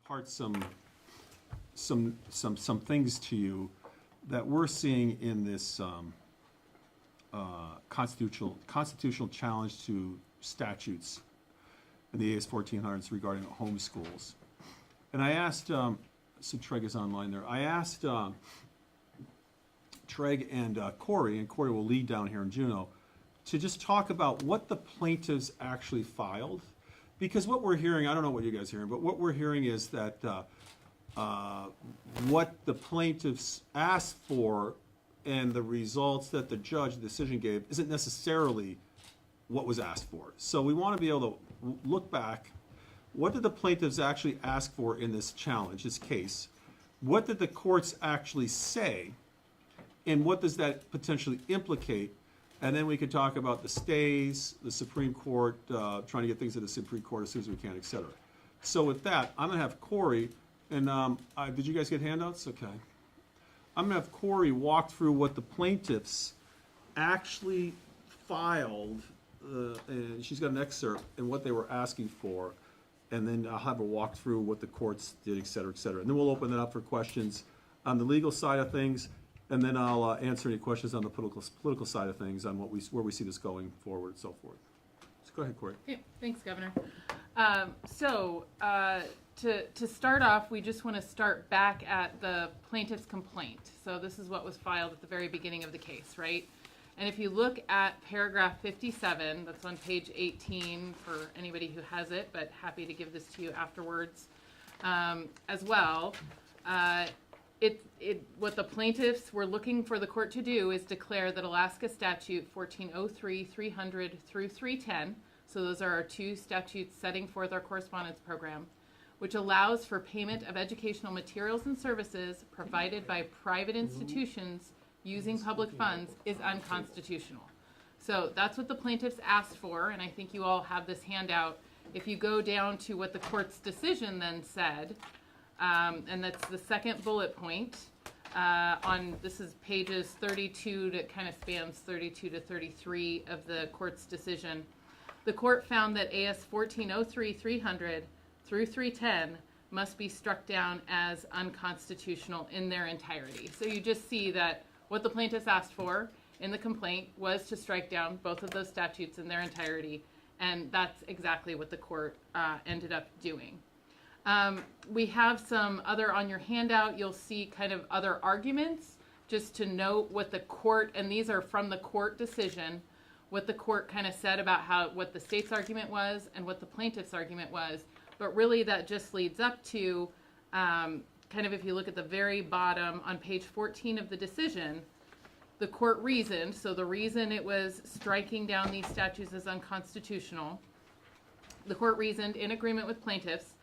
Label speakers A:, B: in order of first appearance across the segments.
A: impart some things to you that we're seeing in this constitutional challenge to statutes in the AS 1400s regarding homeschools. And I asked, so Treg is online there, I asked Treg and Corey will lead down here in Juneau, to just talk about what the plaintiffs actually filed. Because what we're hearing, I don't know what you guys are hearing, but what we're hearing is that what the plaintiffs asked for and the results that the judge, the decision gave, isn't necessarily what was asked for. So we want to be able to look back. What did the plaintiffs actually ask for in this challenge, this case? What did the courts actually say? And what does that potentially implicate? And then we could talk about the stays, the Supreme Court, trying to get things to the Supreme Court as soon as we can, et cetera. So with that, I'm going to have Corey, and did you guys get handouts? Okay. I'm going to have Corey walk through what the plaintiffs actually filed, and she's got an excerpt, and what they were asking for. And then I'll have her walk through what the courts did, et cetera, et cetera. And then we'll open it up for questions on the legal side of things. And then I'll answer any questions on the political side of things, on where we see this going forward and so forth. So go ahead, Corey.
B: Yeah, thanks, Governor. To start off, we just want to start back at the plaintiff's complaint. So this is what was filed at the very beginning of the case, right? And if you look at paragraph 57, that's on page 18 for anybody who has it, but happy to give this to you afterwards as well. What the plaintiffs were looking for the court to do is declare that Alaska Statute 1403, 300 through 310, so those are our two statutes setting forth our correspondence program, which allows for payment of educational materials and services provided by private institutions using public funds, is unconstitutional. So that's what the plaintiffs asked for, and I think you all have this handout. If you go down to what the court's decision then said, and that's the second bullet point this is pages 32 to kind of spans 32 to 33 of the court's decision. The court found that AS 1403, 300 through 310 must be struck down as unconstitutional in their entirety. So you just see that what the plaintiffs asked for in the complaint was to strike down both of those statutes in their entirety, and that's exactly what the court ended up doing. We have some other on your handout. You'll see kind of other arguments, just to note what the court, and these are from the court decision, what the court kind of said about what the state's argument was and what the plaintiff's argument was. But really that just leads up to kind of, if you look at the very bottom on page 14 of the decision, the court reasoned, so the reason it was striking down these statutes as unconstitutional, the court reasoned in agreement with plaintiffs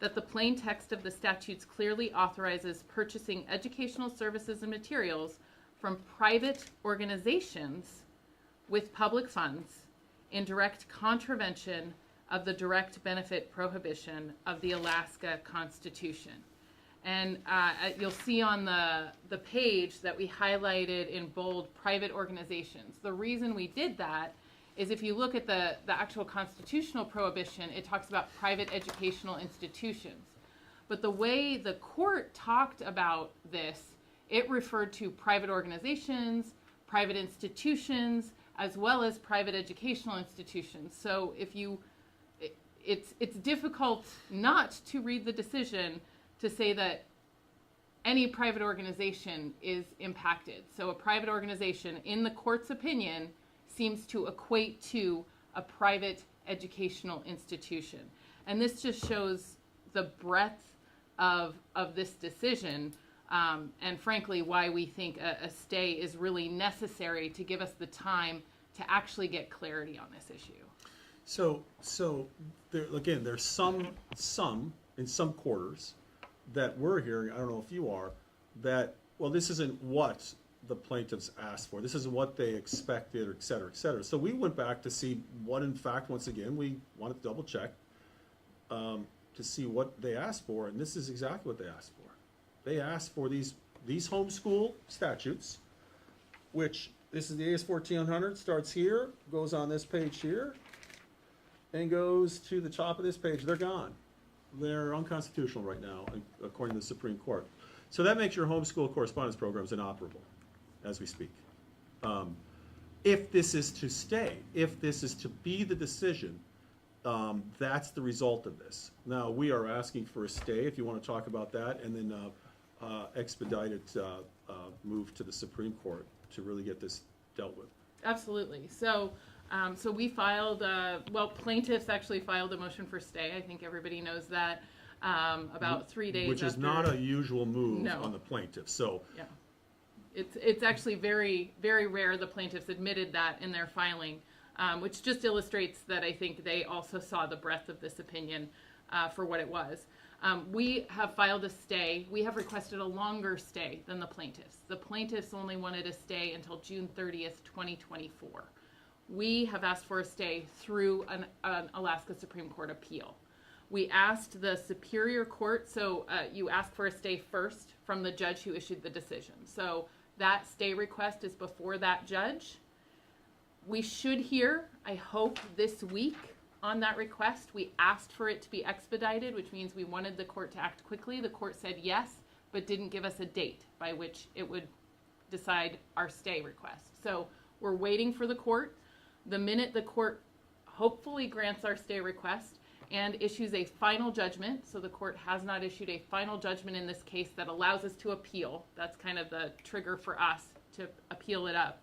B: that the plain text of the statutes clearly authorizes purchasing educational services and materials from private organizations with public funds in direct contravention of the direct benefit prohibition of the Alaska Constitution. And you'll see on the page that we highlighted in bold private organizations. The reason we did that is if you look at the actual constitutional prohibition, it talks about private educational institutions. But the way the court talked about this, it referred to private organizations, private institutions, as well as private educational institutions. So it's difficult not to read the decision to say that any private organization is impacted. So a private organization, in the court's opinion, seems to equate to a private educational institution. And this just shows the breadth of this decision, and frankly, why we think a stay is really necessary to give us the time to actually get clarity on this issue.
A: So there, again, there's some in some quarters that we're hearing, I don't know if you are, that, well, this isn't what the plaintiffs asked for. This isn't what they expected, or et cetera, et cetera. So we went back to see what, in fact, once again, we wanted to double check to see what they asked for, and this is exactly what they asked for. They asked for these homeschool statutes, which this is the AS 1400, starts here, goes on this page here, and goes to the top of this page. They're gone. they're unconstitutional right now, according to the Supreme Court. So that makes your homeschool correspondence programs inoperable as we speak. If this is to stay, if this is to be the decision, that's the result of this. Now, we are asking for a stay, if you want to talk about that, and then expedited move to the Supreme Court to really get this dealt with.
B: Absolutely. So we filed, plaintiffs actually filed a motion for stay. I think everybody knows that, about 3 days
A: Which is
B: after,
A: not a usual move
B: No.
A: on the plaintiff, so.
B: Yeah. It's actually very, very rare the plaintiffs admitted that in their filing, which just illustrates that I think they also saw the breadth of this opinion for what it was. We have filed a stay. We have requested a longer stay than the plaintiffs. The plaintiffs only wanted a stay until June 30th, 2024. We have asked for a stay through an Alaska Supreme Court appeal. We asked the Superior Court, so you ask for a stay first from the judge who issued the decision. So that stay request is before that judge. We should hear, I hope, this week on that request. We asked for it to be expedited, which means we wanted the court to act quickly. The court said yes, but didn't give us a date by which it would decide our stay request. So we're waiting for the court. The minute the court hopefully grants our stay request and issues a final judgment, so the court has not issued a final judgment in this case that allows us to appeal. That's kind of the trigger for us to appeal it up.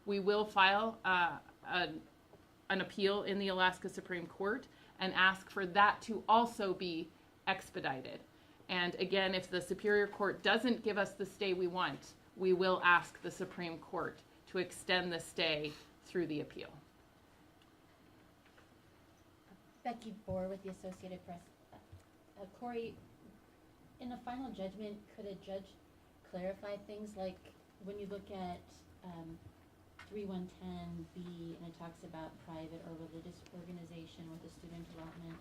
B: We will file an appeal in the Alaska Supreme Court and ask for that to also be expedited. And again, if the Superior Court doesn't give us the stay we want, we will ask the Supreme Court to extend the stay through the appeal.
C: Becky Bohr with the Associated Press. Corey, in a final judgment, could a judge clarify things like when you look at 3110B and it talks about private or religious organization with a student allotment,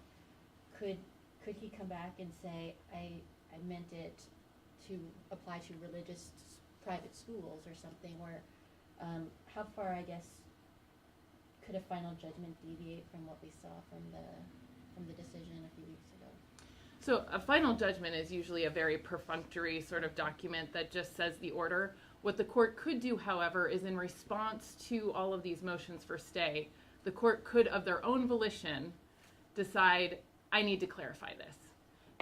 C: could he come back and say, I meant it to apply to religious private schools or something, or how far, I guess, could a final judgment deviate from what we saw from the decision a few weeks ago?
B: So a final judgment is usually a very perfunctory sort of document that just says the order. What the court could do, however, is in response to all of these motions for stay, the court could, of their own volition, decide, I need to clarify this,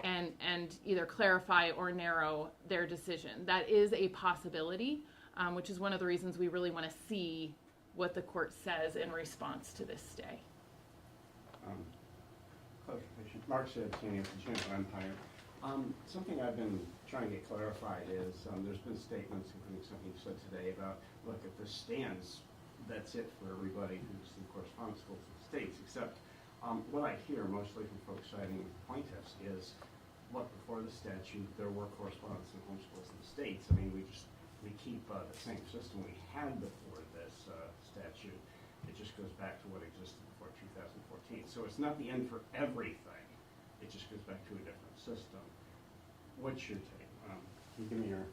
B: and either clarify or narrow their decision. That is a possibility, which is one of the reasons we really want to see what the court says in response to this stay.
D: Clarification. Mark said, Canyon Empire. Something I've been trying to get clarified is there's been statements, including something you said today, about, look, if this stands, that's it for everybody who's in correspondence schools in the states, except what I hear mostly from folks citing plaintiffs is, look, before the statute, there were correspondence and homeschools in the states. I mean, we keep the same system we had before this statute. It just goes back to what existed before 2014. So it's not the end for everything. It just goes back to a different system. What's your take? Can you give me your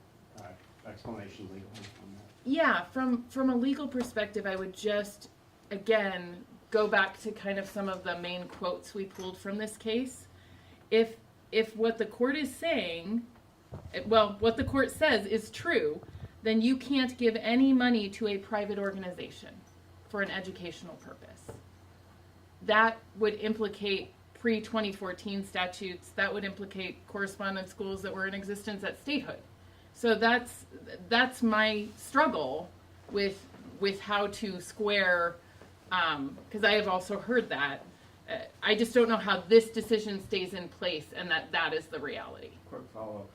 D: explanation legally on that?
B: Yeah, from a legal perspective, I would just, again, go back to kind of some of the main quotes we pulled from this case. If what the court is saying, what the court says is true, then you can't give any money to a private organization for an educational purpose. That would implicate pre-2014 statutes. That would implicate correspondence schools that were in existence at statehood. So that's my struggle with how to square, because I have also heard that. I just don't know how this decision stays in place and that is the reality.
D: Quick follow-up.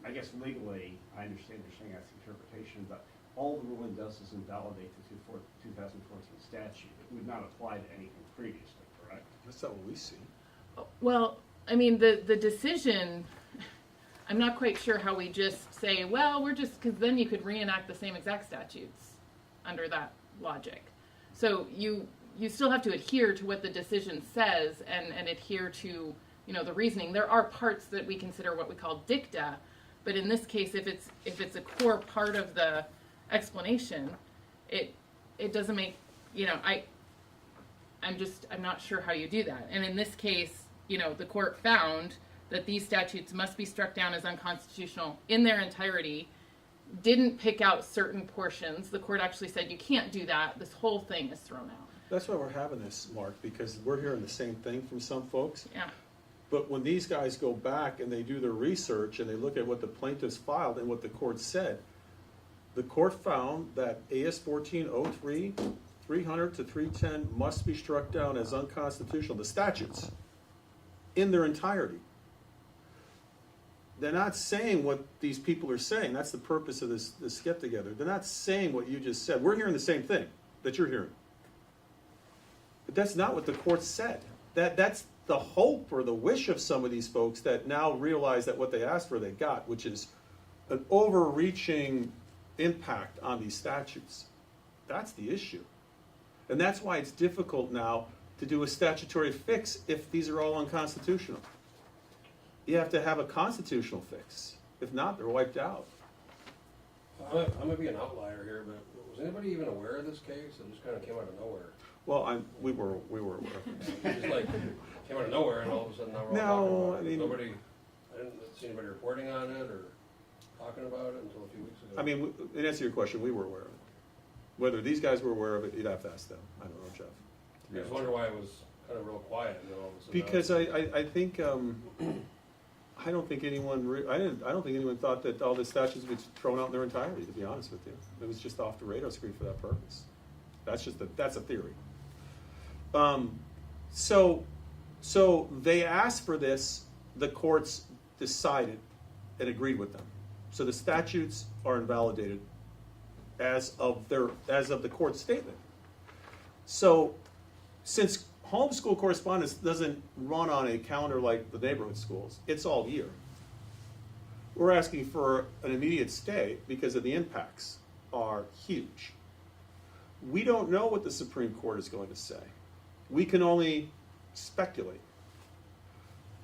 D: I guess legally, I understand you're saying that's interpretation, but all the ruling does is invalidate the 2014 statute. It would not apply to anything previously, correct?
A: That's not what we see.
B: Well, I mean, the decision, I'm not quite sure how we just say, well, because then you could reenact the same exact statutes under that logic. So you still have to adhere to what the decision says and adhere to, the reasoning. There are parts that we consider what we call dicta, but in this case, if it's a core part of the explanation, it doesn't make, I'm not sure how you do that. And in this case, the court found that these statutes must be struck down as unconstitutional in their entirety, didn't pick out certain portions. The court actually said you can't do that. This whole thing is thrown out.
A: That's why we're having this, Mark, because we're hearing the same thing from some folks.
B: Yeah.
A: But when these guys go back and they do their research and they look at what the plaintiffs filed and what the court said, the court found that AS 1403, 300 to 310 must be struck down as unconstitutional, the statutes, in their entirety. They're not saying what these people are saying. That's the purpose of this get together. They're not saying what you just said. We're hearing the same thing that you're hearing. But that's not what the court said. That's the hope or the wish of some of these folks that now realize that what they asked for they got, which is an overreaching impact on these statutes. That's the issue. And that's why it's difficult now to do a statutory fix if these are all unconstitutional. You have to have a constitutional fix. If not, they're wiped out.
E: I'm gonna be an outlier here, but was anybody even aware of this case? It just kind of came out of nowhere.
A: Well, we were aware.
E: It just like came out of nowhere, and all of a sudden now we're all talking about it. I didn't see anybody reporting on it or talking about it until a few weeks ago.
A: I mean, in answer to your question, we were aware of it. Whether these guys were aware of it, you'd have to ask them. I don't know, Jeff.
E: I just wonder why it was kind of real quiet, and then all of a sudden.
A: Because I think I don't think anyone I don't think anyone thought that all the statutes would be thrown out in their entirety. To be honest with you, it was just off the radar screen for that purpose. That's a theory. So they asked for this. The courts decided and agreed with them. So the statutes are invalidated as of the court statement. So since homeschool correspondence doesn't run on a calendar like the neighborhood schools, it's all year. We're asking for an immediate stay because of the impacts are huge. We don't know what the Supreme Court is going to say. We can only speculate.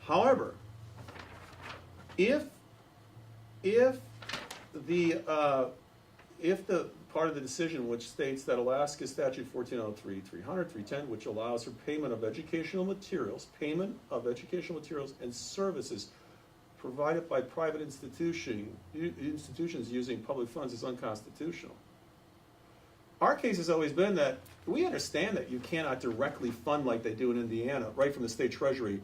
A: However, if the part of the decision which states that Alaska Statute 1403, 300, 310, which allows for payment of educational materials and services provided by private institutions using public funds is unconstitutional. Our case has always been that we understand that you cannot directly fund like they do in Indiana, right from the state treasury,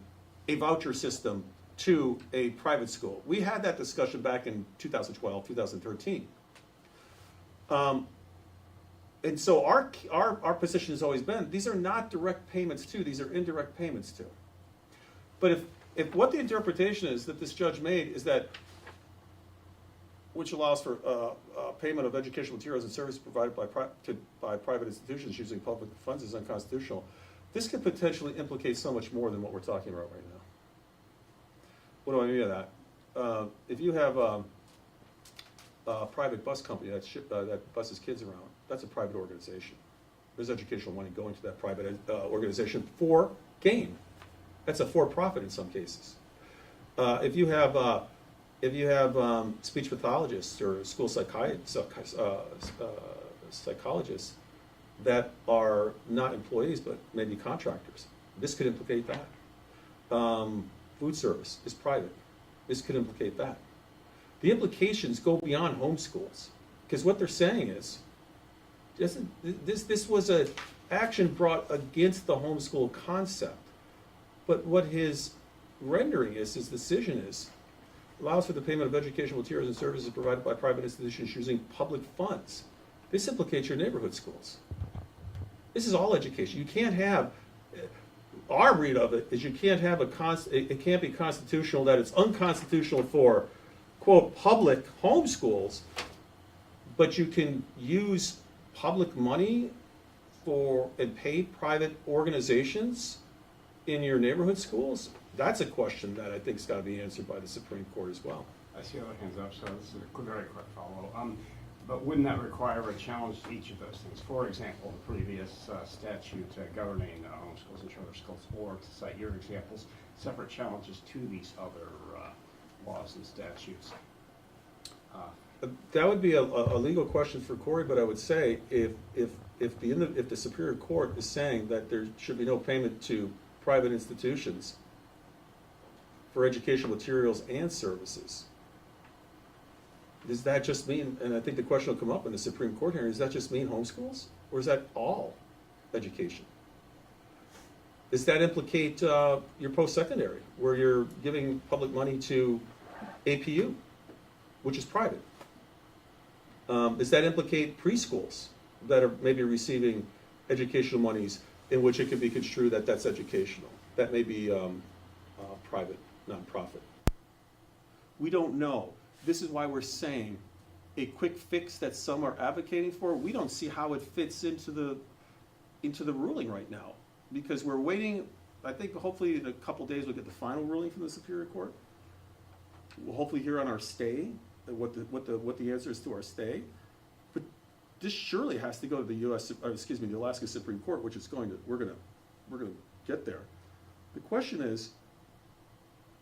A: a voucher system to a private school. We had that discussion back in 2012, 2013. And so our position has always been, these are not direct payments to, these are indirect payments to. But if what the interpretation is that this judge made is that, which allows for payment of educational materials and services provided by private institutions using public funds is unconstitutional, this could potentially implicate so much more than what we're talking about right now. What do I mean by that? If you have a private bus company that buses kids around, that's a private organization. There's educational money going to that private organization for gain. That's a for-profit in some cases. If you have speech pathologists or school psychologists that are not employees but maybe contractors, this could implicate that. Food service is private. This could implicate that. The implications go beyond homeschools, because what they're saying is, this was an action brought against the homeschool concept, but what his rendering is, his decision is, allows for the payment of educational materials and services provided by private institutions using public funds. This implicates your neighborhood schools. This is all education. You can't have, our read of it is you can't have it can't be constitutional, that it's unconstitutional for, quote, public homeschools, but you can use public money and pay private organizations in your neighborhood schools. That's a question that I think has got to be answered by the Supreme Court as well.
D: I see other hands up, so this is a very quick follow. But wouldn't that require a challenge to each of those things? For example, the previous statute governing homeschools and charter schools, or to cite your examples, separate challenges to these other laws and statutes.
A: That would be a legal question for Corey, but I would say if the Superior Court is saying that there should be no payment to private institutions for educational materials and services. Does that just mean, and I think the question will come up in the Supreme Court hearing, does that just mean homeschools? Or is that all education? Does that implicate your post-secondary, where you're giving public money to APU, which is private? Does that implicate preschools that are maybe receiving educational monies in which it could be construed that that's educational? That may be private, nonprofit. We don't know. This is why we're saying a quick fix that some are advocating for, we don't see how it fits into the ruling right now. Because we're waiting, I think hopefully in a couple days we'll get the final ruling from the Superior Court. We'll hopefully hear on our stay, what the answer is to our stay. But this surely has to go to the Alaska Supreme Court, which is we're gonna get there. The question is,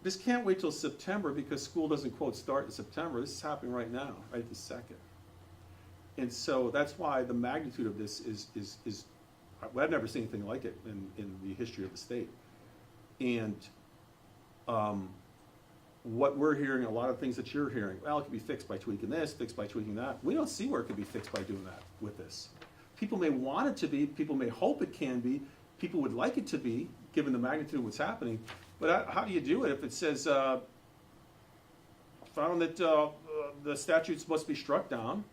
A: this can't wait till September because school doesn't, quote, start in September. This is happening right now, right this second. And so that's why the magnitude of this is I've never seen anything like it in the history of the state. And what we're hearing, a lot of things that you're hearing, well, it could be fixed by tweaking this, fixed by tweaking that. We don't see where it could be fixed by doing that with this. People may want it to be, people may hope it can be, people would like it to be, given the magnitude of what's happening. But how do you do it if it says, found that the statutes must be struck down,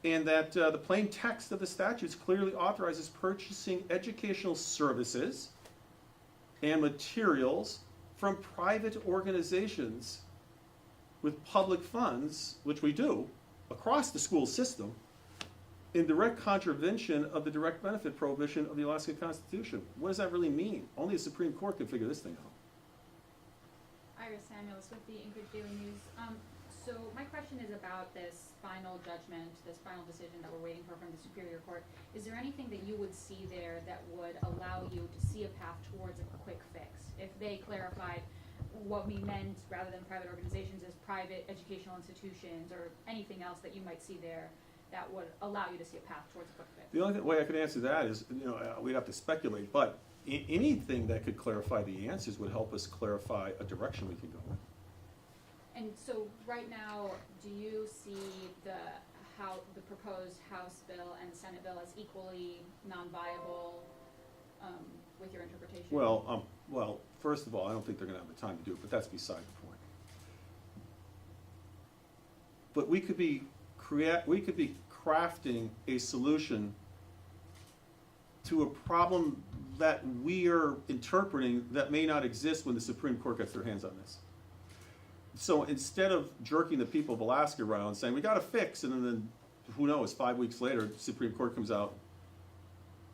A: and that the plain text of the statutes clearly authorizes purchasing educational services and materials from private organizations with public funds, which we do, across the school system, in direct contravention of the direct benefit prohibition of the Alaska Constitution. What does that really mean? Only the Supreme Court can figure this thing out.
F: Iris Samuels with the Anchorage Daily News. So my question is about this final judgment, this final decision that we're waiting for from the Superior Court. Is there anything that you would see there that would allow you to see a path towards a quick fix? If they clarified what we meant, rather than private organizations, as private educational institutions, or anything else that you might see there that would allow you to see a path towards a quick fix?
A: The only way I could answer that is, we'd have to speculate, but anything that could clarify the answers would help us clarify a direction we can go in.
F: And so right now, do you see the proposed House bill and Senate bill as equally non-viable with your interpretation?
A: Well, first of all, I don't think they're going to have the time to do it, but that's beside the point. But we could be crafting a solution to a problem that we are interpreting that may not exist when the Supreme Court gets their hands on this. So instead of jerking the people of Alaska around saying, we got to fix, and then who knows, 5 weeks later, the Supreme Court comes out,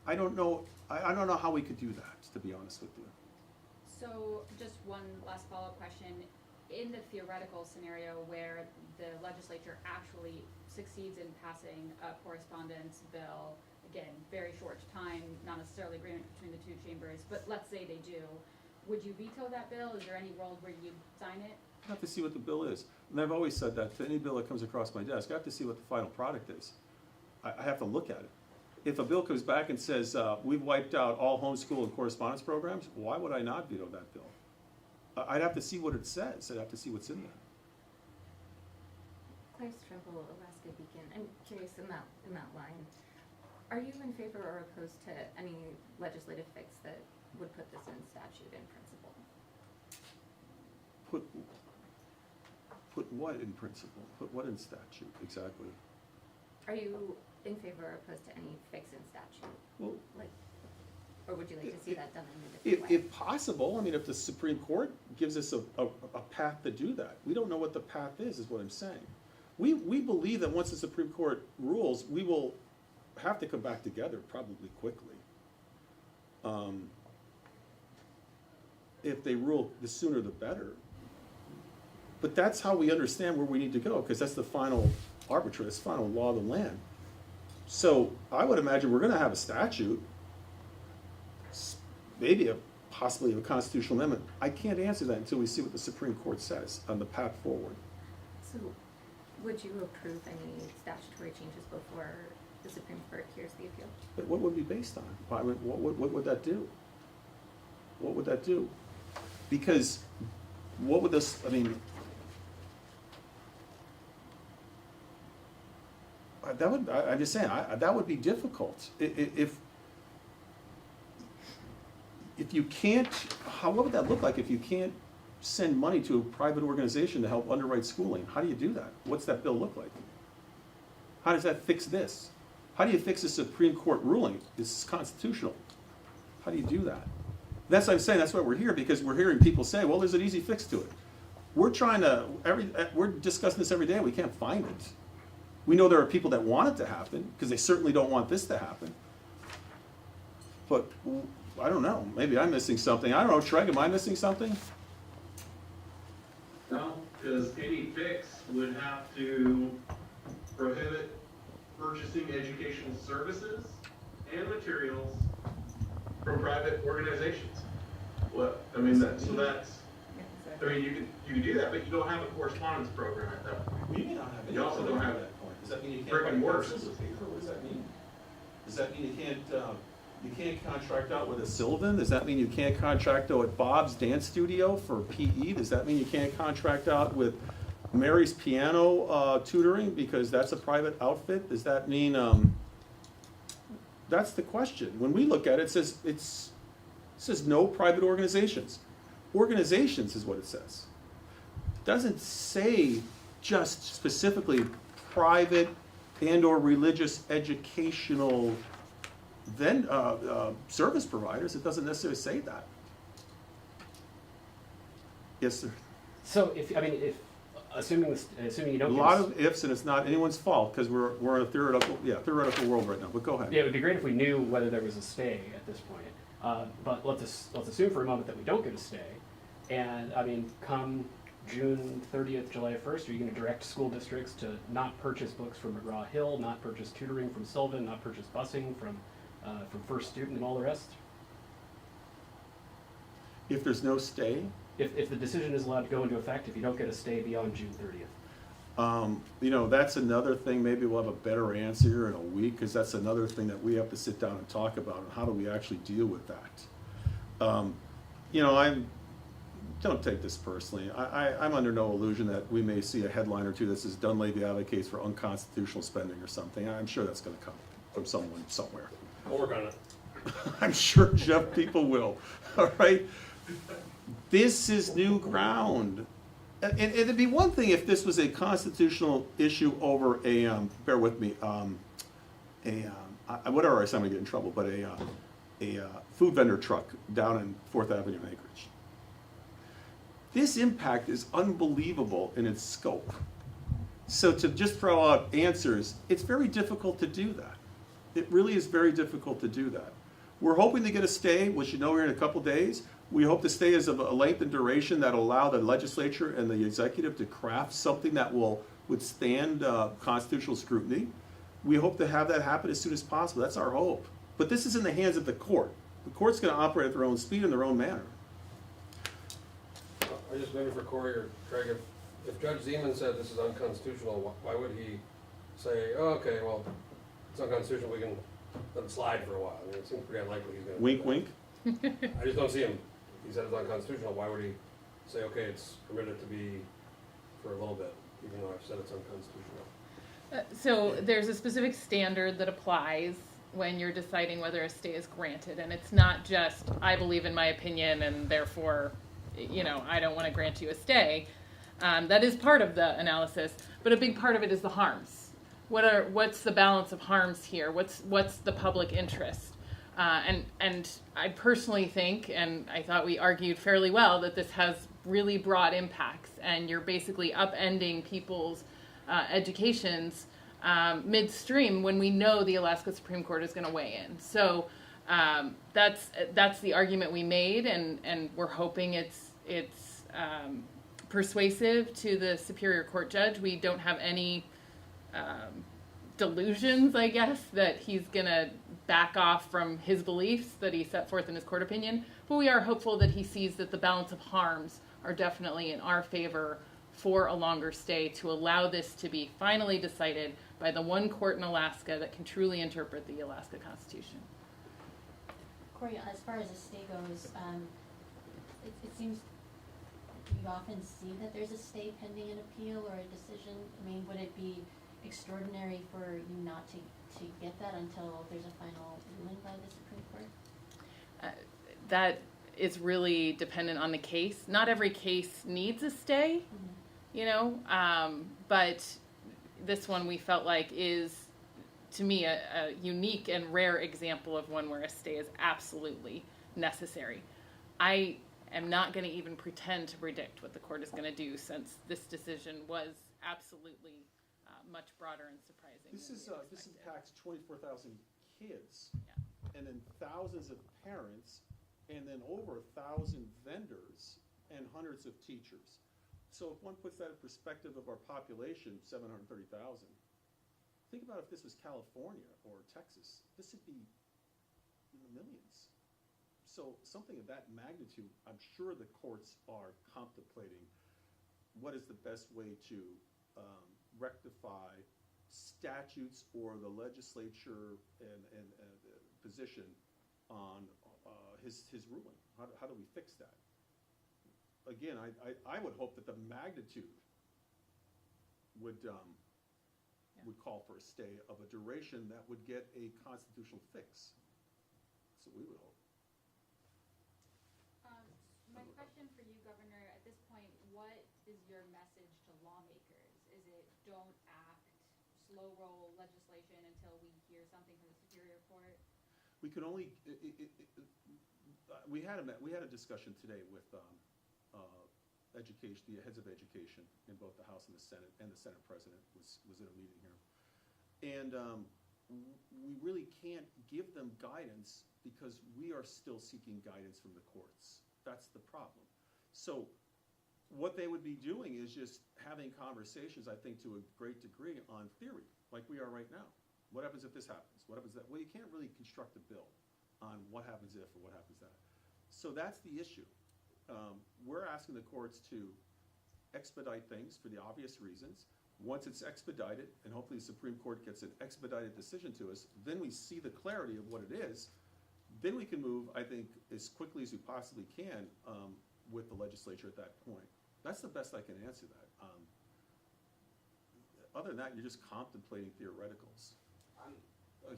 A: I don't know how we could do that, to be honest with you.
F: So just one last follow-up question. In the theoretical scenario where the legislature actually succeeds in passing a correspondence bill, again, very short time, not necessarily agreement between the two chambers, but let's say they do, would you veto that bill? Is there any world where you'd sign it?
A: I have to see what the bill is. And I've always said that to any bill that comes across my desk, I have to see what the final product is. I have to look at it. If a bill comes back and says, we've wiped out all homeschool and correspondence programs, why would I not veto that bill? I'd have to see what it says. I'd have to see what's in there.
G: Claire Strobel, Alaska Beacon. I'm curious in that line. Are you in favor or opposed to any legislative fix that would put this in statute in principle?
A: Put what in principle? Put what in statute, exactly?
G: Are you in favor or opposed to any fix in statute?
A: Well,
G: or would you like to see that done in a different way?
A: if possible, I mean, if the Supreme Court gives us a path to do that. We don't know what the path is what I'm saying. We believe that once the Supreme Court rules, we will have to come back together probably quickly. If they rule, the sooner the better. But that's how we understand where we need to go, because that's the final arbiter, that's the final law of the land. So I would imagine we're going to have a statute, maybe possibly a constitutional amendment. I can't answer that until we see what the Supreme Court says on the path forward.
G: So would you approve any statutory changes before the Supreme Court hears the appeal?
A: But what would it be based on? I mean, what would that do? What would that do? Because what would this, I mean, that would, I'm just saying, that would be difficult. If you can't, what would that look like if you can't send money to a private organization to help underwrite schooling? How do you do that? What's that bill look like? How does that fix this? How do you fix a Supreme Court ruling? This is constitutional. How do you do that? That's what I'm saying, that's why we're here, because we're hearing people say, well, there's an easy fix to it. We're discussing this every day, and we can't find it. We know there are people that want it to happen, because they certainly don't want this to happen. But, I don't know, maybe I'm missing something. I don't know, Shrek, am I missing something?
H: No, because any fix would have to prohibit purchasing educational services and materials from private organizations. What, I mean, I mean, you could do that, but you don't have a correspondence program at that point.
A: We may not have any.
H: You also don't have
A: that point. Does that mean you can't
H: brick and
A: buy
H: mortar
A: pencils or
H: schools.
A: paper? What does that mean? Does that mean you can't contract out with a Sylvan? Does that mean you can't contract out with Bob's Dance Studio for PE? Does that mean you can't contract out with Mary's Piano tutoring because that's a private outfit? Does that mean, that's the question. When we look at it, it says no private organizations. Organizations is what it says. It doesn't say just specifically private and or religious educational service providers. It doesn't necessarily say that. Yes, sir.
I: So assuming you don't
A: A
I: get
A: lot of ifs, and it's not anyone's fault because we're in a theoretical world right now. But go ahead.
I: yeah, it would be great if we knew whether there was a stay at this point. But let's assume for a moment that we don't get a stay, and I mean, come June 30th, July 1st, are you going to direct school districts to not purchase books from McGraw-Hill, not purchase tutoring from Sylvan, not purchase busing from First Student and all the rest?
A: If there's no stay,
I: If the decision is allowed to go into effect, if you don't get a stay beyond June 30th.
A: that's another thing. Maybe we'll have a better answer in a week because that's another thing that we have to sit down and talk about. And how do we actually deal with that? Don't take this personally. I'm under no illusion that we may see a headline or two that says Dunleavy advocates for unconstitutional spending or something. I'm sure that's going to come from someone somewhere.
E: We'll work on it.
A: I'm sure Jeff people will. All right. This is new ground. And it'd be one thing if this was a constitutional issue over bear with me, whatever I sound to get in trouble, but a food vendor truck down in 4th Avenue in Anchorage. This impact is unbelievable in its scope. So to just throw out answers, it's very difficult to do that. It really is very difficult to do that. We're hoping to get a stay, which here in a couple days. We hope the stay is of a length and duration that will allow the legislature and the executive to craft something that will withstand constitutional scrutiny. We hope to have that happen as soon as possible. That's our hope. But this is in the hands of the court. The court's going to operate at their own speed and their own manner.
E: I just maybe for Corey or Craig, if Judge Zeman said this is unconstitutional, why would he say, oh, okay, well, it's unconstitutional, we can let it slide for a while? I mean, it seems pretty unlikely he's going to.
A: Wink, wink.
E: I just don't see him. If he said it's unconstitutional, why would he say, okay, it's permitted to be for a little bit, even though I've said it's unconstitutional?
B: So there's a specific standard that applies when you're deciding whether a stay is granted, and it's not just I believe in my opinion and therefore, I don't want to grant you a stay. That is part of the analysis, but a big part of it is the harms. What's the balance of harms here? What's the public interest? And I personally think, and I thought we argued fairly well, that this has really broad impacts, and you're basically upending people's educations midstream when we know the Alaska Supreme Court is going to weigh in. So that's the argument we made, and we're hoping it's persuasive to the Superior Court judge. We don't have any delusions, I guess, that he's going to back off from his beliefs that he set forth in his court opinion, but we are hopeful that he sees that the balance of harms are definitely in our favor for a longer stay to allow this to be finally decided by the one court in Alaska that can truly interpret the Alaska Constitution.
C: Corey, as far as the stay goes, it seems you often see that there's a stay pending an appeal or a decision? I mean, would it be extraordinary for you not to get that until there's a final ruling by the Supreme Court?
B: That is really dependent on the case. Not every case needs a stay, you know, but this one we felt like is, to me, a unique and rare example of one where a stay is absolutely necessary. I am not going to even pretend to predict what the court is going to do, since this decision was absolutely much broader and surprising.
A: This
B: than we
A: this
B: expected.
A: impacts 24,000 kids,
B: Yeah.
A: and then thousands of parents, and then over 1,000 vendors and hundreds of teachers. So if one puts that in perspective of our population, 730,000, think about if this was California or Texas, this would be in the millions. So something of that magnitude, I'm sure the courts are contemplating what is the best way to rectify statutes or the legislature and position on his ruling. How do we fix that? Again, I would hope that the magnitude would call for a stay of a duration that would get a constitutional fix. That's what we would hope.
F: My question for you, Governor, at this point, what is your message to lawmakers? Is it don't act, slow roll legislation until we hear something from the Superior Court?
A: We could only, we had a discussion today with education, the heads of education in both the House and the Senate, and the Senate President was at a meeting here. And we really can't give them guidance because we are still seeking guidance from the courts. That's the problem. So what they would be doing is just having conversations, I think, to a great degree on theory, like we are right now. What happens if this happens? What happens that? Well, you can't really construct a bill on what happens if or what happens that. So that's the issue. We're asking the courts to expedite things for the obvious reasons. Once it's expedited, and hopefully the Supreme Court gets an expedited decision to us, then we see the clarity of what it is. Then we can move, I think, as quickly as we possibly can with the legislature at that point. That's the best I can answer that. Other than that, you're just contemplating theoreticals.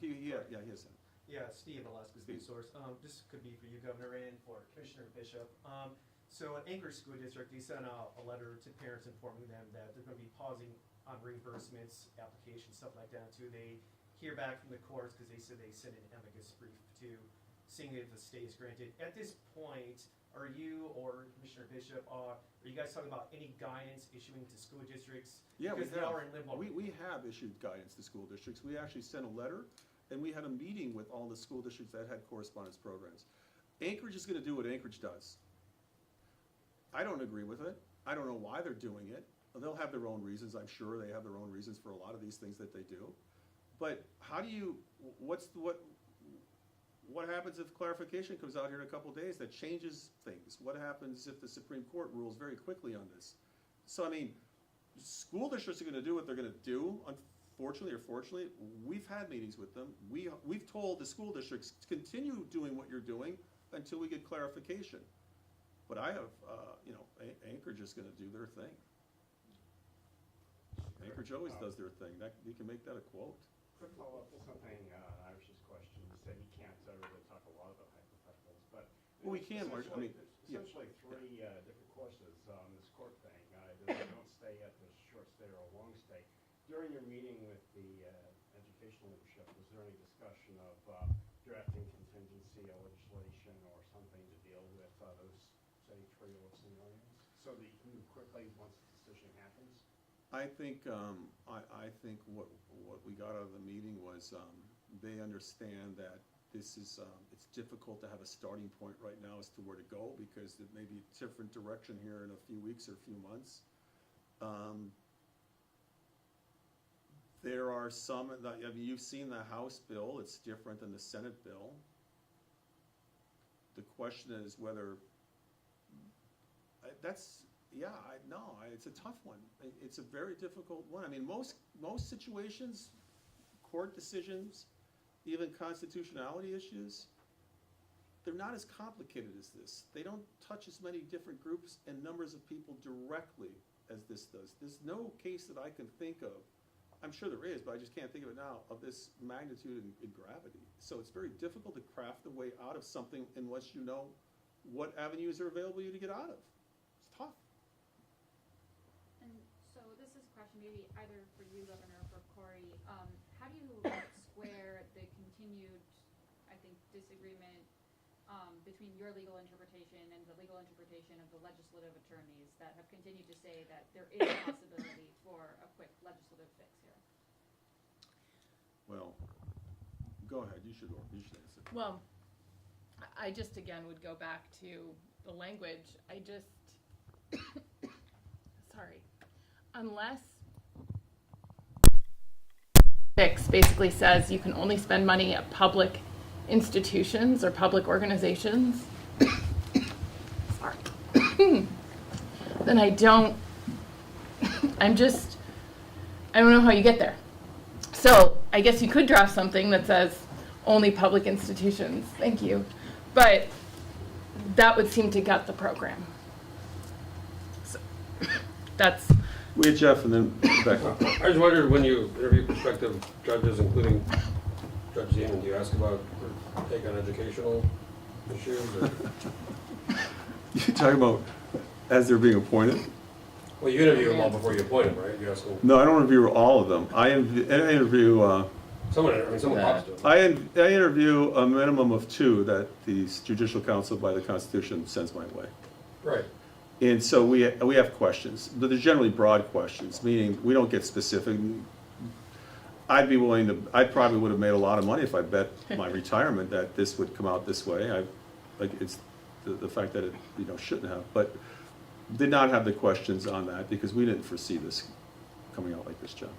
A: He has him.
J: Yeah, Steve, Alaska's
A: Steve.
J: News Source. This could be for you, Governor, and for Commissioner Bishop. So at Anchorage School District, they sent out a letter to parents informing them that they're going to be pausing on reimbursements, applications, stuff like that until they hear back from the courts, because they said they sent an amicus brief to seeing if the stay is granted. At this point, are you or Commissioner Bishop, are you guys talking about any guidance issuing to school districts?
A: Yeah,
J: because they are in limbo.
A: we have issued guidance to school districts. We actually sent a letter, and we had a meeting with all the school districts that had correspondence programs. Anchorage is going to do what Anchorage does. I don't agree with it. I don't know why they're doing it. They'll have their own reasons. I'm sure they have their own reasons for a lot of these things that they do. But how do you, what happens if clarification comes out here in a couple of days that changes things? What happens if the Supreme Court rules very quickly on this? So, I mean, school districts are going to do what they're going to do. Unfortunately or fortunately, we've had meetings with them. We've told the school districts to continue doing what you're doing until we get clarification. But I have, Anchorage is going to do their thing. Anchorage always does their thing. You can make that a quote.
D: Quick follow-up to something, Irish's question. You said you can't really talk a lot about hypotheticals, but.
A: Well, we can, Mark. I mean,
D: There's essentially three different courses on this court thing. There's a don't stay at the short stay or a long stay. During your meeting with the educational leadership, was there any discussion of drafting contingency legislation or something to deal with those, say, trio of scenarios? So that you can move quickly once the decision happens?
A: I think what we got out of the meeting was they understand that this is it's difficult to have a starting point right now as to where to go, because it may be a different direction here in a few weeks or a few months. There are some, you've seen the House bill. It's different than the Senate bill. The question is whether it's a tough one. It's a very difficult one. I mean, most situations, court decisions, even constitutionality issues, they're not as complicated as this. They don't touch as many different groups and numbers of people directly as this does. There's no case that I can think of, I'm sure there is, but I just can't think of it now, of this magnitude and gravity. So it's very difficult to craft a way out of something unless you know what avenues are available to you to get out of. It's tough.
F: And so this is a question maybe either for you, Governor, or for Corey. How do you square the continued, I think, disagreement between your legal interpretation and the legal interpretation of the legislative attorneys that have continued to say that there is a possibility for a quick legislative fix here?
A: Well, go ahead, you should answer.
B: Well, I just again would go back to the language. Sorry. Unless fix basically says you can only spend money at public institutions or public organizations, sorry, then I don't know how you get there. So I guess you could draft something that says only public institutions, thank you, but that would seem to gut the program. So that's.
A: We had Jeff and then Rebecca.
E: I just wondered, when you interview prospective judges, including Judge Zeman, do you ask about their take on educational issues? Or?
A: You're talking about as they're being appointed?
E: Well, you interview them all before you appoint them, right? You ask them.
A: No, I don't interview all of them. I interview.
E: Someone pops to them.
A: I interview a minimum of 2 that the Judicial Council by the Constitution sends my way.
E: Right.
A: And so we have questions, but they're generally broad questions, meaning we don't get specific. I probably would have made a lot of money if I bet my retirement that this would come out this way. It's the fact that it shouldn't have, but did not have the questions on that because we didn't foresee this coming out like this, John.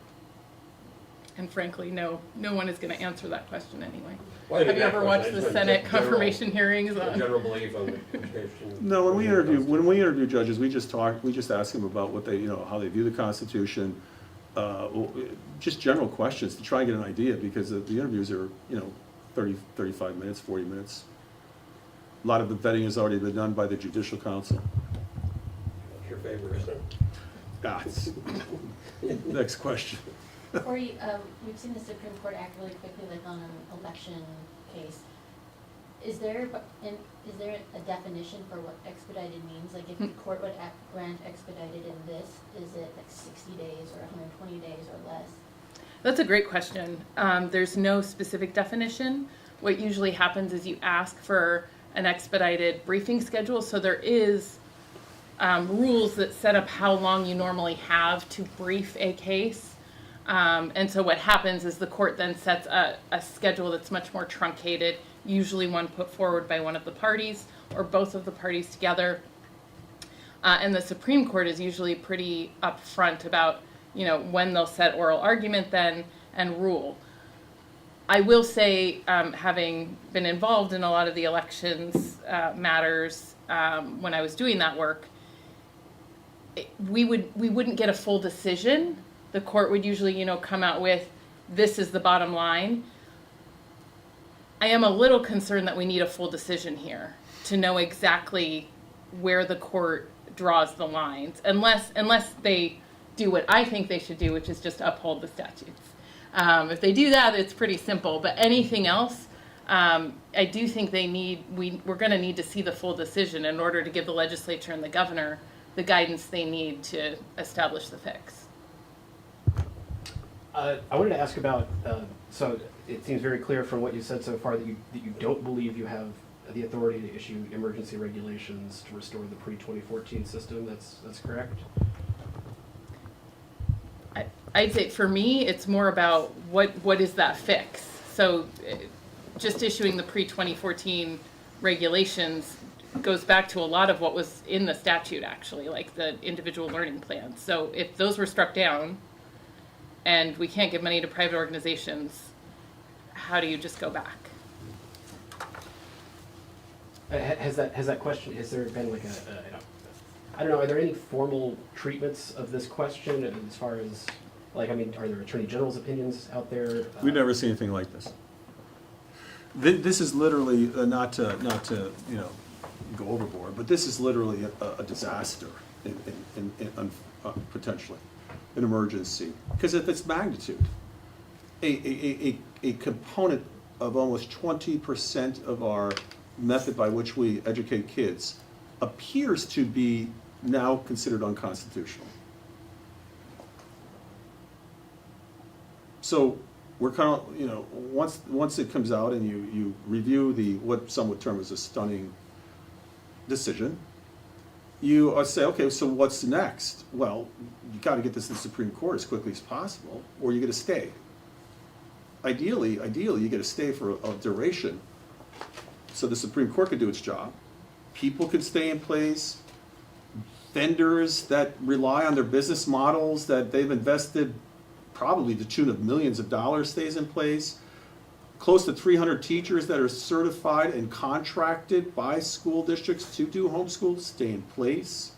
B: And frankly, no one is going to answer that question anyway.
E: Well,
B: Have you ever watched the Senate confirmation hearings on?
E: General belief on education.
A: No, when we interview judges, we just ask them about what they, how they view the Constitution, just general questions to try and get an idea, because the interviews are, 30, 35 minutes, 40 minutes. A lot of the vetting has already been done by the Judicial Council.
E: What's your favorite, isn't it?
A: Next question.
C: Corey, we've seen the Supreme Court act really quickly, like on an election case. Is there a definition for what expedited means? Like if the court would grant expedited in this, is it like 60 days or 120 days or less?
B: That's a great question. There's no specific definition. What usually happens is you ask for an expedited briefing schedule. So there is rules that set up how long you normally have to brief a case. And so what happens is the court then sets a schedule that's much more truncated, usually one put forward by one of the parties or both of the parties together. And the Supreme Court is usually pretty upfront about, when they'll set oral argument then and rule. I will say, having been involved in a lot of the elections matters when I was doing that work, we wouldn't get a full decision. The court would usually, come out with, this is the bottom line. I am a little concerned that we need a full decision here to know exactly where the court draws the lines, unless they do what I think they should do, which is just uphold the statutes. If they do that, it's pretty simple. But anything else, I do think we're going to need to see the full decision in order to give the legislature and the governor the guidance they need to establish the fix.
I: I wanted to ask about, so it seems very clear from what you said so far that you don't believe you have the authority to issue emergency regulations to restore the pre-2014 system. That's correct?
B: I'd say for me, it's more about what is that fix. So just issuing the pre-2014 regulations goes back to a lot of what was in the statute, actually, like the individual learning plans. So if those were struck down and we can't give money to private organizations, how do you just go back?
I: Has that question, has there been like I don't know, are there any formal treatments of this question as far as, are there Attorney General's opinions out there?
A: We've never seen anything like this. This is literally, not to, go overboard, but this is literally a disaster potentially, an emergency. Because of its magnitude, a component of almost 20% of our method by which we educate kids appears to be now considered unconstitutional. So we're kind of, once it comes out and you review what some would term as a stunning decision, you say, okay, so what's next? Well, you got to get this to the Supreme Court as quickly as possible, or you get a stay. Ideally, you get a stay for a duration, so the Supreme Court could do its job. People could stay in place. Vendors that rely on their business models that they've invested probably to the tune of millions of dollars stays in place. Close to 300 teachers that are certified and contracted by school districts to do homeschool stay in place.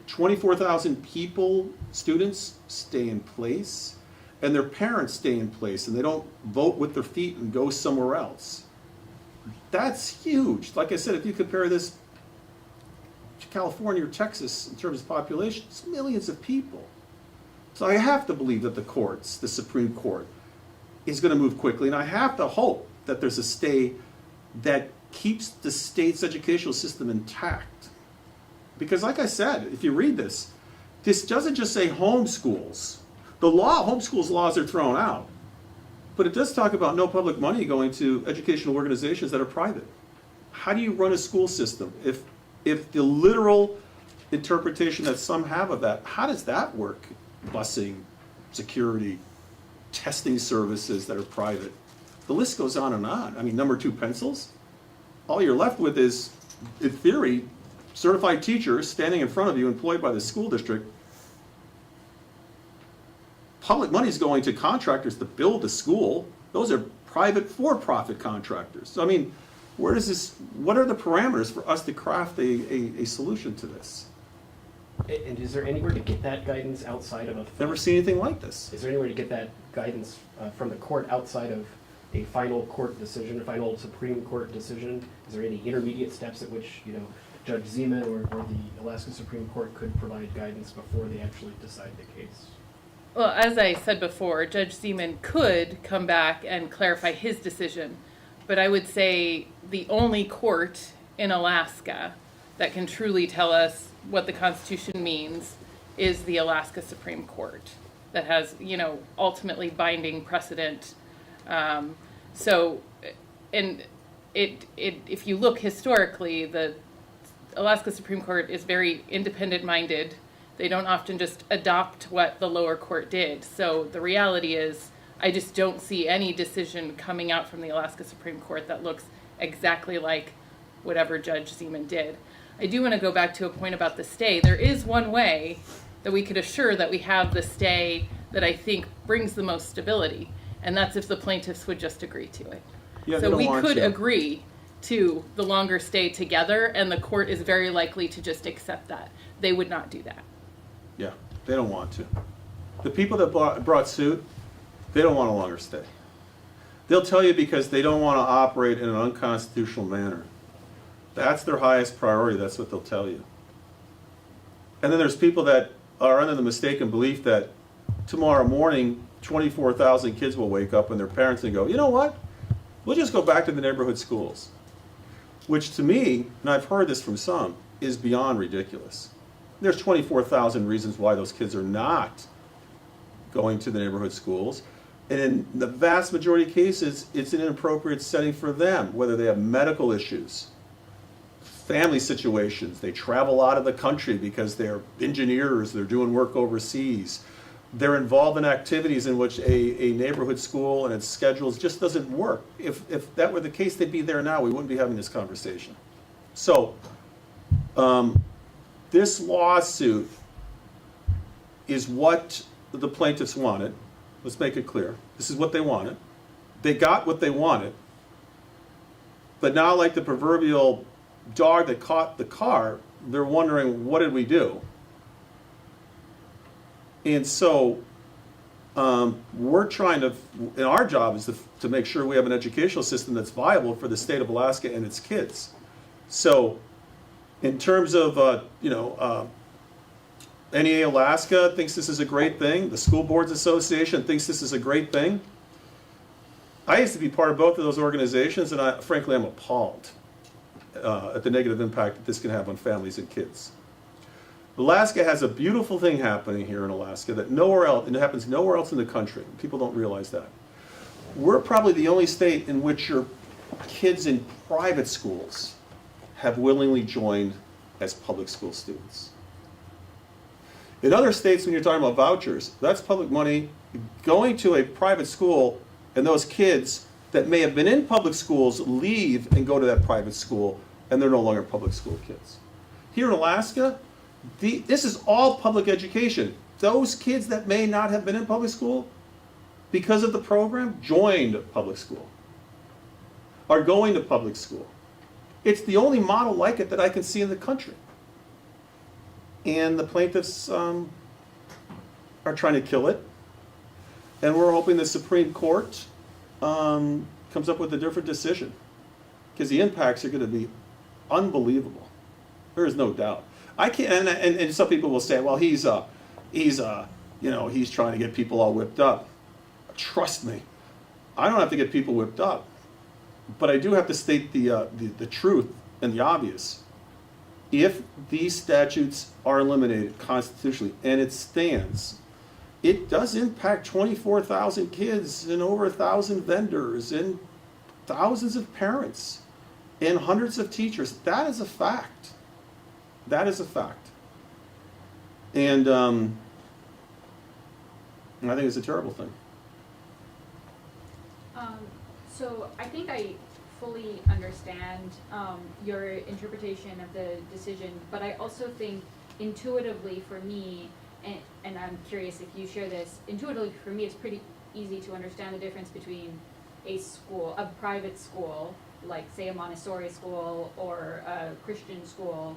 A: 24,000 people, students, stay in place. And their parents stay in place, and they don't vote with their feet and go somewhere else. That's huge. Like I said, if you compare this to California or Texas in terms of population, it's millions of people. So I have to believe that the Supreme Court, is going to move quickly, and I have to hope that there's a stay that keeps the state's educational system intact. Because like I said, if you read this doesn't just say homeschools. The homeschools laws are thrown out, but it does talk about no public money going to educational organizations that are private. How do you run a school system if the literal interpretation that some have of that, how does that work? Busing, security, testing services that are private. The list goes on and on. I mean, number 2 pencils. All you're left with is, in theory, certified teachers standing in front of you employed by the school district. Public money is going to contractors to build the school. Those are private for-profit contractors. So, I mean, what are the parameters for us to craft a solution to this?
I: And is there anywhere to get that guidance outside of a...
A: Never seen anything like this.
I: Is there anywhere to get that guidance from the court outside of a final court decision, a final Supreme Court decision? Is there any intermediate steps at which, Judge Zeman or the Alaska Supreme Court could provide guidance before they actually decide the case?
B: Well, as I said before, Judge Zeman could come back and clarify his decision, but I would say the only court in Alaska that can truly tell us what the Constitution means is the Alaska Supreme Court that has, ultimately binding precedent. If you look historically, the Alaska Supreme Court is very independent-minded. They don't often just adopt what the lower court did. So the reality is, I just don't see any decision coming out from the Alaska Supreme Court that looks exactly like whatever Judge Zeman did. I do want to go back to a point about the stay. There is one way that we could assure that we have the stay that I think brings the most stability, and that's if the plaintiffs would just agree to it.
A: Yeah, they
B: So
A: don't
B: we
A: want
B: could
A: to.
B: agree to the longer stay together, and the court is very likely to just accept that. They would not do that.
A: Yeah, they don't want to. The people that brought suit, they don't want a longer stay. They'll tell you because they don't want to operate in an unconstitutional manner. That's their highest priority. That's what they'll tell you. And then there's people that are under the mistaken belief that tomorrow morning, 24,000 kids will wake up and their parents will go, you know what? We'll just go back to the neighborhood schools. Which to me, and I've heard this from some, is beyond ridiculous. There's 24,000 reasons why those kids are not going to the neighborhood schools. And in the vast majority of cases, it's an inappropriate setting for them, whether they have medical issues, family situations, they travel out of the country because they're engineers, they're doing work overseas, they're involved in activities in which a neighborhood school and its schedules just doesn't work. If that were the case, they'd be there now. We wouldn't be having this conversation. So, this lawsuit is what the plaintiffs wanted. Let's make it clear. This is what they wanted. They got what they wanted. But now, like the proverbial dog that caught the car, they're wondering, what did we do? And so, we're trying to, and our job is to make sure we have an educational system that's viable for the state of Alaska and its kids. So, in terms of, NEA Alaska thinks this is a great thing. The School Boards Association thinks this is a great thing. I used to be part of both of those organizations, and frankly, I'm appalled at the negative impact that this can have on families and kids. Alaska has a beautiful thing happening here in Alaska that nowhere else, and it happens nowhere else in the country. People don't realize that. We're probably the only state in which your kids in private schools have willingly joined as public school students. In other states, when you're talking about vouchers, that's public money going to a private school, and those kids that may have been in public schools leave and go to that private school, and they're no longer public school kids. Here in Alaska, this is all public education. Those kids that may not have been in public school, because of the program, joined public school, are going to public school. It's the only model like it that I can see in the country. And the plaintiffs are trying to kill it. And we're hoping the Supreme Court comes up with a different decision, because the impacts are going to be unbelievable. There is no doubt. I can't, and some people will say, well, he's trying to get people all whipped up. Trust me, I don't have to get people whipped up, but I do have to state the truth and the obvious. If these statutes are eliminated constitutionally, and it stands, it does impact 24,000 kids and over 1,000 vendors and thousands of parents and hundreds of teachers. That is a fact. That is a fact. And I think it's a terrible thing.
F: So I think I fully understand your interpretation of the decision, but I also think intuitively for me, and I'm curious if you share this, intuitively for me it's pretty easy to understand the difference between a private school, like say a Montessori school or a Christian school,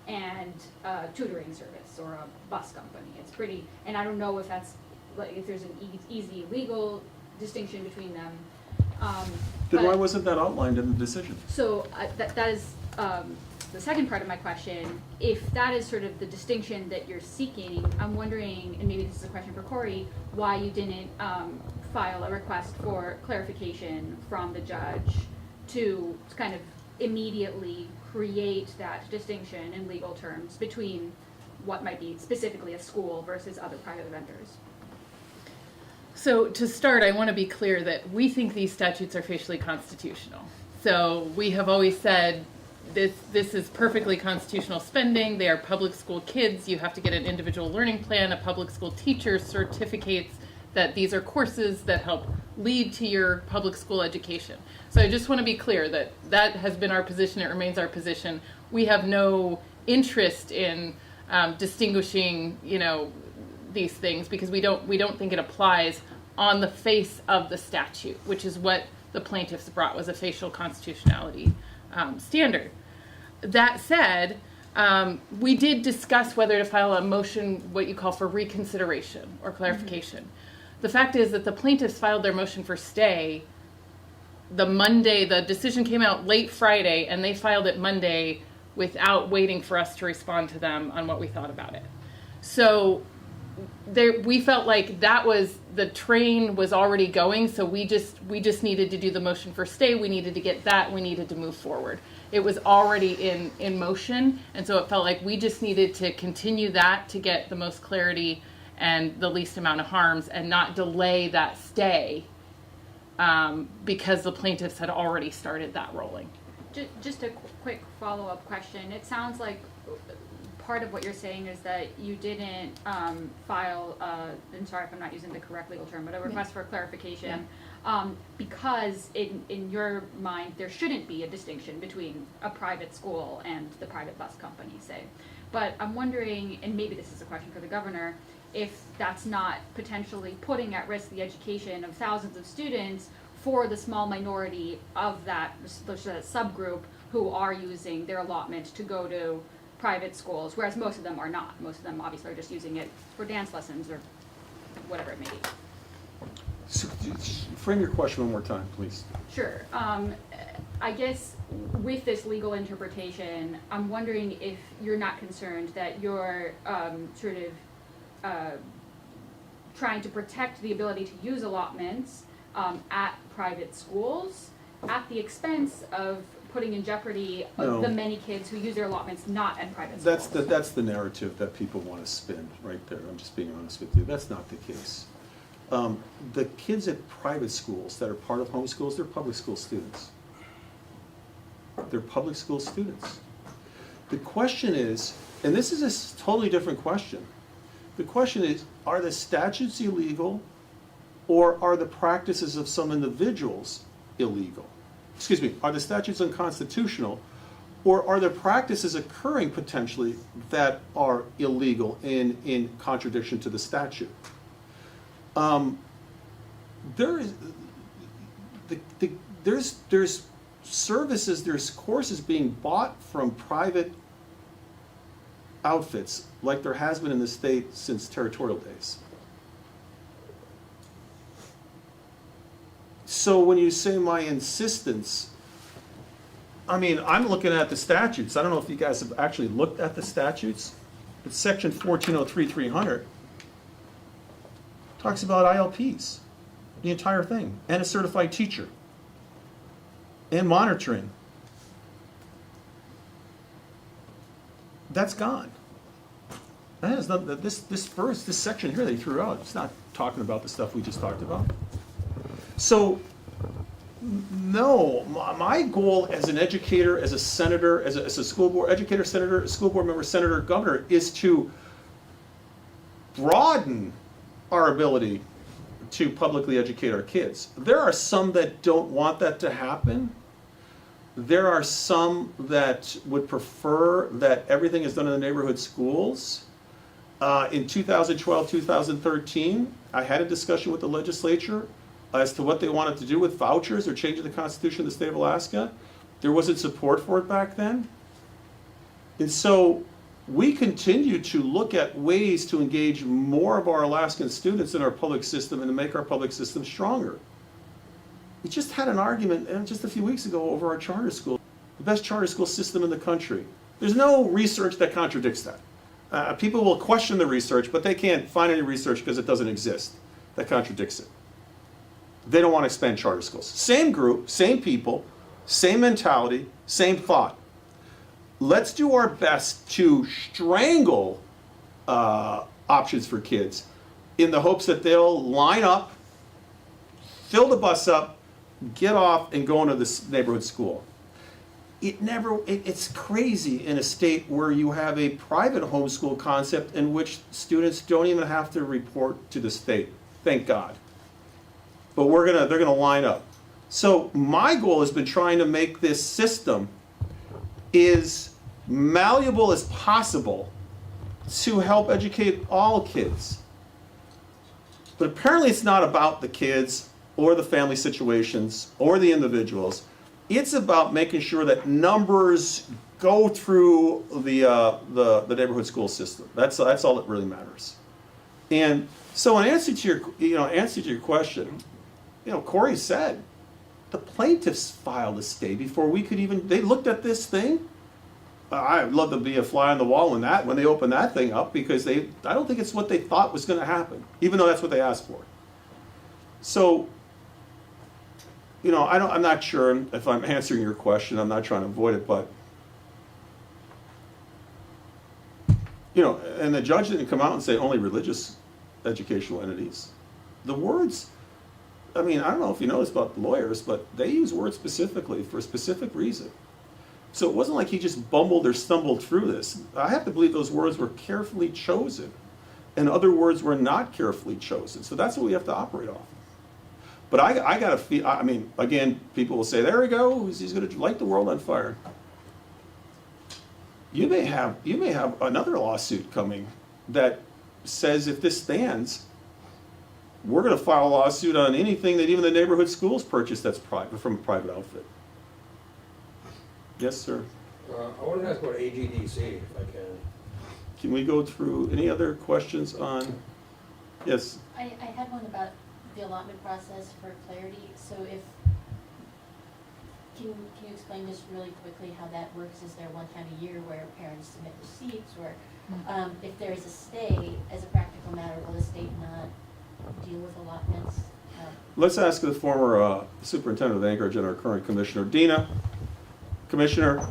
F: and a tutoring service or a bus company. It's pretty, and I don't know if that's, like, if there's an easy legal distinction between them.
A: Then why wasn't that outlined in the decision?
F: So that is the second part of my question. If that is sort of the distinction that you're seeking, I'm wondering, and maybe this is a question for Corey, why you didn't file a request for clarification from the judge to kind of immediately create that distinction in legal terms between what might be specifically a school versus other private vendors.
B: So to start, I want to be clear that we think these statutes are facially constitutional. So we have always said this is perfectly constitutional spending. They are public school kids. You have to get an individual learning plan. A public school teacher certificates that these are courses that help lead to your public school education. So I just want to be clear that that has been our position. It remains our position. We have no interest in distinguishing, these things, because we don't think it applies on the face of the statute, which is what the plaintiffs brought, was a facial constitutionality standard. That said, we did discuss whether to file a motion, what you call for reconsideration or clarification. Mm-hmm. The fact is that the plaintiffs filed their motion for stay the Monday, the decision came out late Friday, and they filed it Monday without waiting for us to respond to them on what we thought about it. So we felt like the train was already going, so we just needed to do the motion for stay. We needed to get that. We needed to move forward. It was already in motion, and so it felt like we just needed to continue that to get the most clarity and the least amount of harms, and not delay that stay because the plaintiffs had already started that rolling.
F: Just a quick follow-up question. It sounds like part of what you're saying is that you didn't file, I'm sorry if I'm not using the correct legal term, but a request for clarification, because in your mind there shouldn't be a distinction between a private school and the private bus company, say. But I'm wondering, and maybe this is a question for the governor, if that's not potentially putting at risk the education of thousands of students for the small minority of that subgroup who are using their allotment to go to private schools, whereas most of them are not. Most of them obviously are just using it for dance lessons or whatever it may be.
A: So, frame your question one more time, please.
F: Sure. I guess with this legal interpretation, I'm wondering if you're not concerned that you're sort of trying to protect the ability to use allotments at private schools at the expense of putting in jeopardy
A: No.
F: the many kids who use their allotments not at private schools.
A: That's the narrative that people want to spin right there. I'm just being honest with you. That's not the case. The kids at private schools that are part of homeschools, they're public school students. They're public school students. The question is, and this is a totally different question. The question is, are the statutes illegal, or are the practices of some individuals illegal? Excuse me, are the statutes unconstitutional, or are there practices occurring potentially that are illegal in contradiction to the statute? There's services, there's courses being bought from private outfits like there has been in the state since territorial days. So when you say my insistence, I mean, I'm looking at the statutes. I don't know if you guys have actually looked at the statutes. It's section 1403-300. Talks about ILPs, the entire thing, and a certified teacher, and monitoring. That's gone. That has nothing, this section here they threw out, it's not talking about the stuff we just talked about. So, no, my goal as an educator, as a senator, as a school board educator, senator, school board member, senator, governor, is to broaden our ability to publicly educate our kids. There are some that don't want that to happen. There are some that would prefer that everything is done in the neighborhood schools. In 2012, 2013, I had a discussion with the legislature as to what they wanted to do with vouchers or changing the Constitution of the state of Alaska. There wasn't support for it back then. And so we continue to look at ways to engage more of our Alaskan students in our public system and to make our public system stronger. We just had an argument just a few weeks ago over our charter school, the best charter school system in the country. There's no research that contradicts that. People will question the research, but they can't find any research because it doesn't exist that contradicts it. They don't want to expand charter schools. Same group, same people, same mentality, same thought. Let's do our best to strangle options for kids in the hopes that they'll line up, fill the bus up, get off, and go into this neighborhood school. It's crazy in a state where you have a private homeschool concept in which students don't even have to report to the state. Thank God. But they're gonna line up. So my goal has been trying to make this system as malleable as possible to help educate all kids. But apparently it's not about the kids or the family situations or the individuals. It's about making sure that numbers go through the neighborhood school system. That's all that really matters. And so in answer to your question, Corey said the plaintiffs filed a stay before we could even. They looked at this thing. I'd love to be a fly on the wall when they open that thing up, because I don't think it's what they thought was going to happen, even though that's what they asked for. So, I'm not sure if I'm answering your question. I'm not trying to avoid it, but and the judge didn't come out and say only religious educational entities. The words, I don't know if you noticed about lawyers, but they use words specifically for a specific reason. So it wasn't like he just bumbled or stumbled through this. I have to believe those words were carefully chosen, and other words were not carefully chosen. So that's what we have to operate off. But I got to feel, again, people will say, there he goes, he's going to light the world on fire. You may have another lawsuit coming that says if this stands, we're going to file a lawsuit on anything that even the neighborhood schools purchase that's private, from a private outfit. Yes, sir.
E: I want to ask about AGDC, if I can.
A: Can we go through any other questions on Yes,
C: I had one about the allotment process for clarity. So can you explain just really quickly how that works? Is there one time a year where parents submit receipts, or if there is a stay, as a practical matter, will the state not deal with allotments?
A: let's ask the former superintendent of Anchorage and our current commissioner. Dina, Commissioner,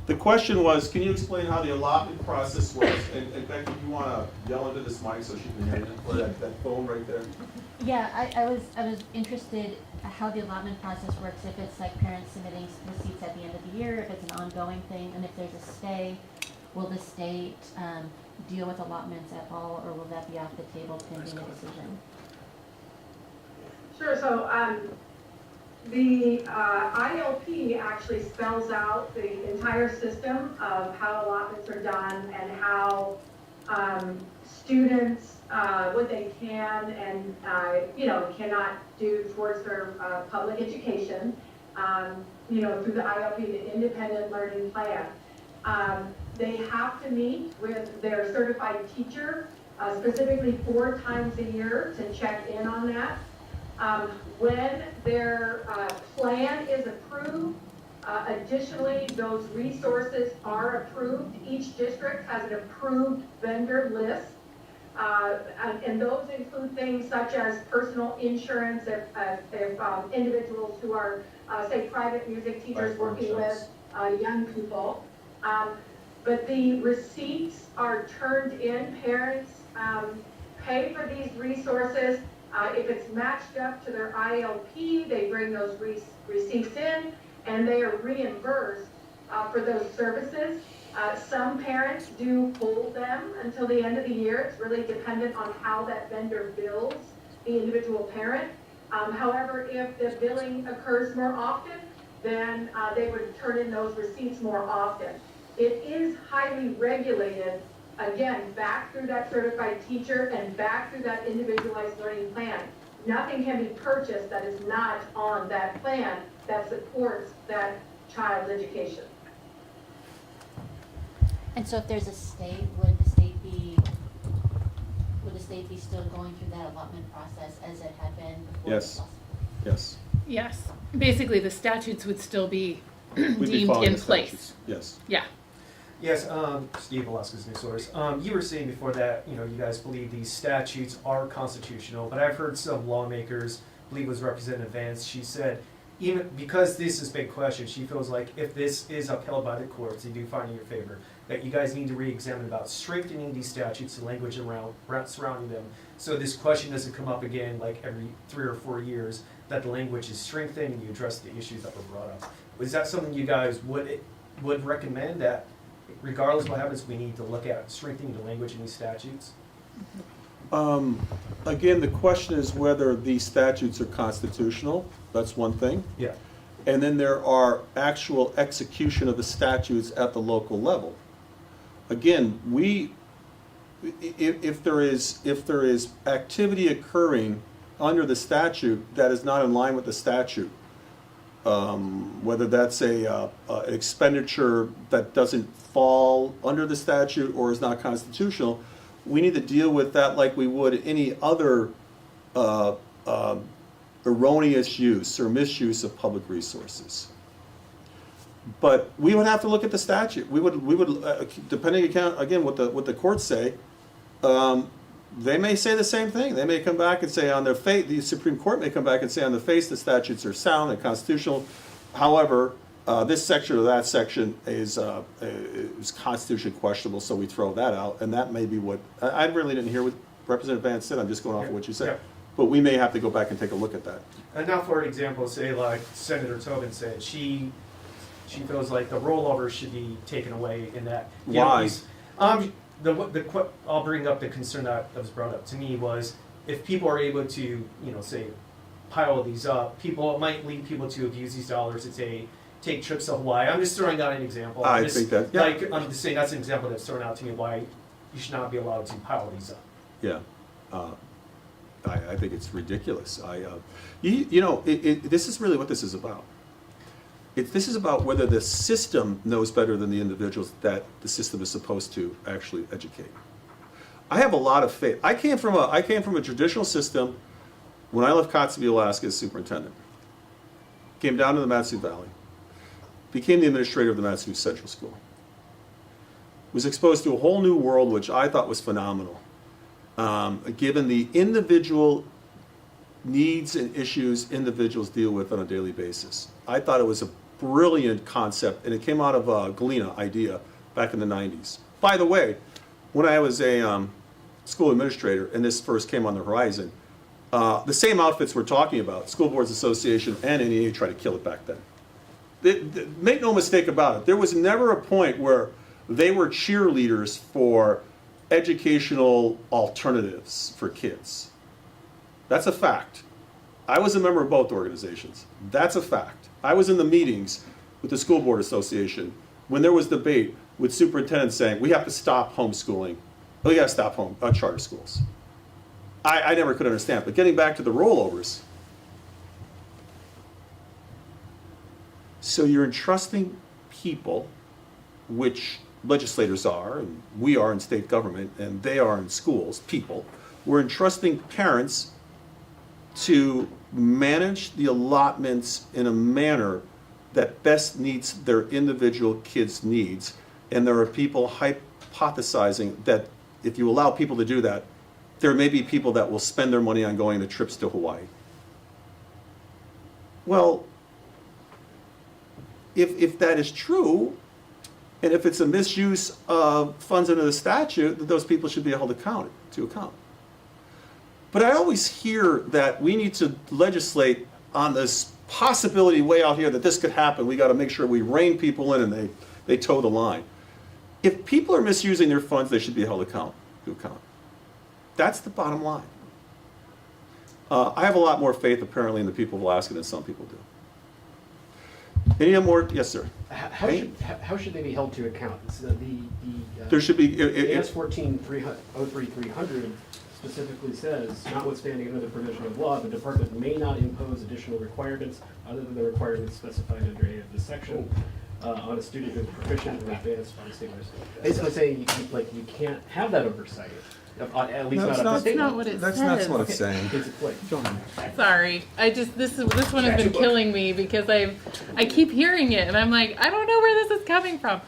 A: the question was, can you explain how the allotment process works? And Becky, you want to yell into this mic so she can hear you, or that phone right there?
C: Yeah, I was interested how the allotment process works, if it's like parents submitting receipts at the end of the year, if it's an ongoing thing, and if there's a stay, will the state deal with allotments at all, or will that be off the table pending a decision?
K: Sure, so the ILP actually spells out the entire system of how allotments are done and how students, what they can and, cannot do towards their public education, through the ILP, the Independent Learning Plan. They have to meet with their certified teacher, specifically 4 times a year to check in on that. When their plan is approved, additionally, those resources are approved. Each district has an approved vendor list. And those include things such as personal insurance, if individuals who are, say, private music teachers working with young people. But the receipts are turned in. Parents pay for these resources. If it's matched up to their ILP, they bring those receipts in, and they are reimbursed for those services. Some parents do hold them until the end of the year. It's really dependent on how that vendor bills the individual parent. However, if the billing occurs more often, then they would turn in those receipts more often. It is highly regulated, again, back through that certified teacher and back through that individualized learning plan. Nothing can be purchased that is not on that plan that supports that child's education.
C: And so if there's a stay, would the state be still going through that allotment process as it had been before?
A: Yes. Yes.
B: Yes, basically the statutes would still be
A: We'd be
B: deemed
A: following
B: in
A: the
B: place.
A: statutes. Yes.
B: Yeah.
J: Yes, Steve Velasquez, New Source. You were saying before that, you guys believe these statutes are constitutional, but I've heard some lawmakers, I believe it was Representative Vance, she said, even because this is a big question, she feels like if this is upheld by the courts, they do find in your favor, that you guys need to re-examine about strengthening these statutes and language surrounding them, so this question doesn't come up again like every 3 or 4 years, that the language is strengthened and you address the issues that were brought up. Is that something you guys would recommend, that regardless of what happens, we need to look at strengthening the language in these statutes?
A: Again, the question is whether these statutes are constitutional. That's one thing.
J: Yeah.
A: And then there are actual execution of the statutes at the local level. Again, if there is activity occurring under the statute that is not in line with the statute, whether that's an expenditure that doesn't fall under the statute or is not constitutional, we need to deal with that like we would any other erroneous use or misuse of public resources. But we would have to look at the statute. We would depending again what the courts say. They may say the same thing. They may come back and say on their face, the Supreme Court may come back and say on the face the statutes are sound and constitutional. However, this section or that section is constitutionally questionable, so we throw that out. And that may be what, I really didn't hear what Representative Vance said. I'm just going off of what you said.
J: Yeah.
A: But we may have to go back and take a look at that.
J: And now, for example, say like Senator Tobin said, she feels like the rollover should be taken away in that.
A: Why?
J: I'll bring up the concern that was brought up to me was if people are able to, say, pile these up, it might lead people to abuse these dollars to say, take trips to Hawaii. I'm just throwing out an example.
A: I think that, yeah.
J: I'm just saying that's an example that's thrown out to me why you should not be allowed to pile these up.
A: Yeah. I think it's ridiculous. This is really what this is about. This is about whether the system knows better than the individuals that the system is supposed to actually educate. I have a lot of faith. I came from a traditional system when I left Kotzebue, Alaska as superintendent. Came down to the Matsu Valley. Became the administrator of the Matsu Central School. Was exposed to a whole new world, which I thought was phenomenal. Given the individual needs and issues individuals deal with on a daily basis. I thought it was a brilliant concept, and it came out of a Galena idea back in the 90s. By the way, when I was a school administrator, and this first came on the horizon, the same outfits we're talking about, School Boards Association and NEA, tried to kill it back then. Make no mistake about it, there was never a point where they were cheerleaders for educational alternatives for kids. That's a fact. I was a member of both organizations. That's a fact. I was in the meetings with the School Board Association when there was debate with superintendents saying, we have to stop homeschooling. We got to stop charter schools. I never could understand. But getting back to the rollovers. So you're entrusting people, which legislators are, and we are in state government, and they are in schools, people. We're entrusting parents to manage the allotments in a manner that best meets their individual kids' needs. And there are people hypothesizing that if you allow people to do that, there may be people that will spend their money on going to trips to Hawaii. Well, if that is true, and if it's a misuse of funds under the statute, that those people should be held to account. But I always hear that we need to legislate on this possibility way out here that this could happen. We got to make sure we rein people in and they toe the line. If people are misusing their funds, they should be held to account. That's the bottom line. I have a lot more faith, apparently, in the people of Alaska than some people do. Any more? Yes, sir.
I: How should they be held to account?
A: There should be.
I: AS 14-03-300 specifically says, notwithstanding another provision of law, the department may not impose additional requirements other than the requirements specified under A of this section on a student who is proficient or advanced on a state level. Basically saying you can't have that oversight. At least not at the state level.
A: That's not what it's saying.
B: Sorry, this one has been killing me because I keep hearing it and I'm like, I don't know where this is coming from.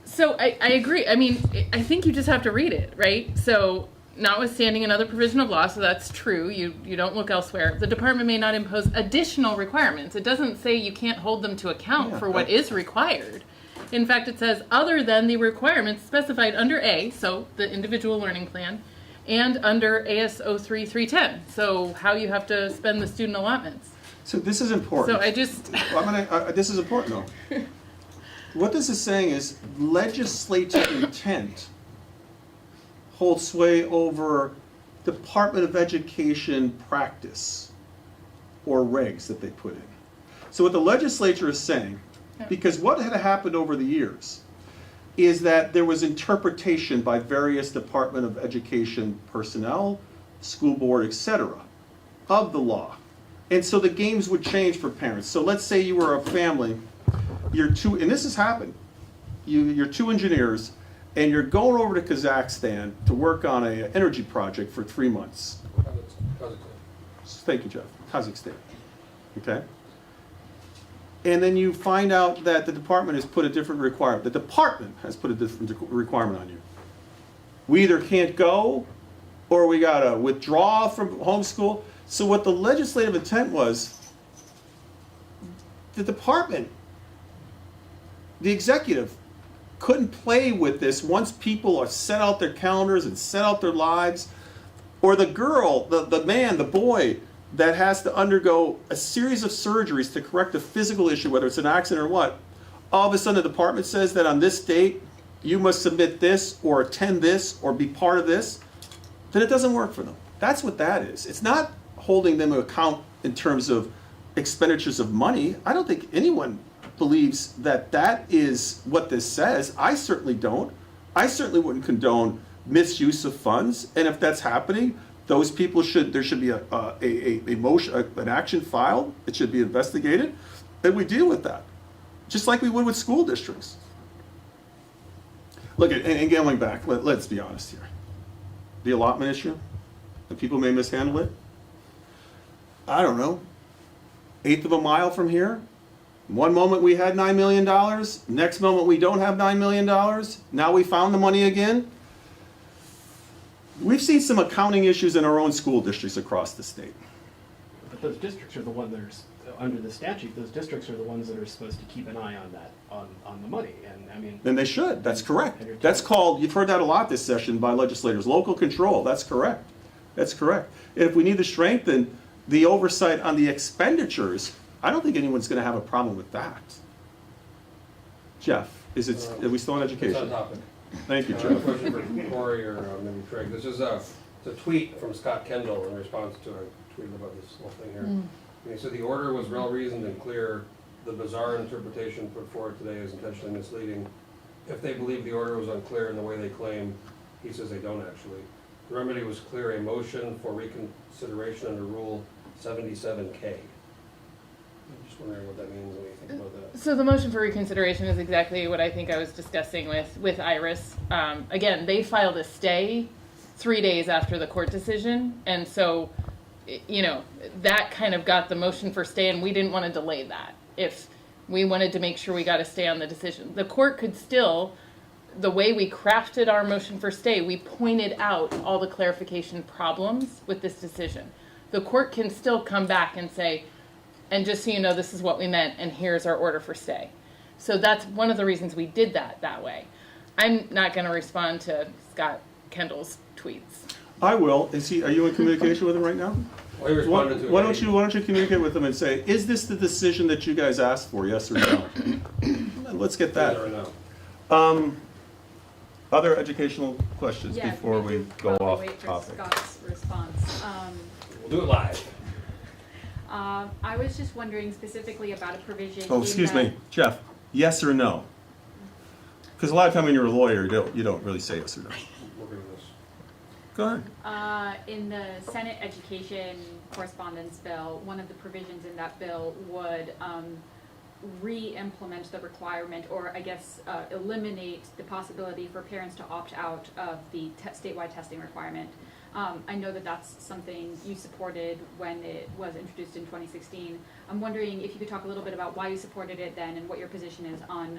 B: So I agree. I mean, I think you just have to read it, right? So notwithstanding another provision of law, so that's true. You don't look elsewhere. The department may not impose additional requirements. It doesn't say you can't hold them to account for what is required. In fact, it says other than the requirements specified under A, so the individual learning plan, and under AS 03-310, so how you have to spend the student allotments.
A: So this is important.
B: So I just...
A: this is important, though. What this is saying is legislative intent holds sway over Department of Education practice or regs that they put in. So what the legislature is saying, because what had happened over the years is that there was interpretation by various Department of Education personnel, school board, etc., of the law. And so the games would change for parents. So let's say you were a family, and this has happened, you're two engineers, and you're going over to Kazakhstan to work on an energy project for 3 months. Thank you, Jeff. Kazakhstan. Okay? And then you find out that the department has put a different requirement. The department has put a different requirement on you. We either can't go, or we got to withdraw from homeschool. So what the legislative intent was, the department, the executive, couldn't play with this once people are set out their calendars and set out their lives, or the girl, the man, the boy that has to undergo a series of surgeries to correct a physical issue, whether it's an accident or what, all of a sudden the department says that on this date you must submit this or attend this or be part of this, then it doesn't work for them. That's what that is. It's not holding them to account in terms of expenditures of money. I don't think anyone believes that that is what this says. I certainly don't. I certainly wouldn't condone misuse of funds, and if that's happening, those people there should be a motion, an action filed. It should be investigated, and we deal with that, just like we would with school districts. Look, and going back, let's be honest here. The allotment issue, and people may mishandle it. I don't know, 1/8 of a mile from here. One moment we had $9 million, next moment we don't have $9 million. Now we found the money again. We've seen some accounting issues in our own school districts across the state.
I: But those districts are the ones that are, under the statute, those districts are the ones that are supposed to keep an eye on that, on the money, and I mean.
A: And they should, that's correct. That's called, you've heard that a lot this session by legislators, local control, that's correct. That's correct. And if we need to strengthen the oversight on the expenditures, I don't think anyone's gonna have a problem with that. Jeff, are we still on education?
E: It's on topic.
A: Thank you,
E: I have a
A: Jeff.
E: question for Corey or maybe Craig. This is it's a tweet from Scott Kendall in response to a tweet about this whole thing here. And he said the order was well-reasoned and clear. The bizarre interpretation put forward today is intentionally misleading. If they believe the order was unclear in the way they claim, he says they don't actually. The remedy was clear, a motion for reconsideration under Rule 77K. I'm just wondering what that means when you think about that.
B: So the motion for reconsideration is exactly what I think I was discussing with Iris. Again, they filed a stay 3 days after the court decision, and so, you know, that kind of got the motion for stay, and we didn't want to delay that. If we wanted to make sure we got a stay on the decision, the court could still, the way we crafted our motion for stay, we pointed out all the clarification problems with this decision. The court can still come back and say, and just so you know, this is what we meant, and here's our order for stay. So that's one of the reasons we did that way. I'm not going to respond to Scott Kendall's tweets.
A: I will. Are you in communication with him right now?
E: Well, he responded to it.
A: Why don't you communicate with them and say, is this the decision that you guys asked for, yes or no? Let's get that.
E: Yes or no.
A: Other educational questions
F: Yeah,
A: before we go off
F: wait for
A: topic?
F: Scott's response.
E: We'll do it live.
F: I was just wondering specifically about a provision.
A: Oh, excuse me, Jeff, yes or no? Because a lot of time when you're a lawyer, you don't really say yes or no.
E: We'll do this.
A: Go ahead.
F: In the Senate Education Correspondence Bill, one of the provisions in that bill would re-implement the requirement, or I guess eliminate the possibility for parents to opt out of the statewide testing requirement. I know that that's something you supported when it was introduced in 2016. I'm wondering if you could talk a little bit about why you supported it then and what your position is on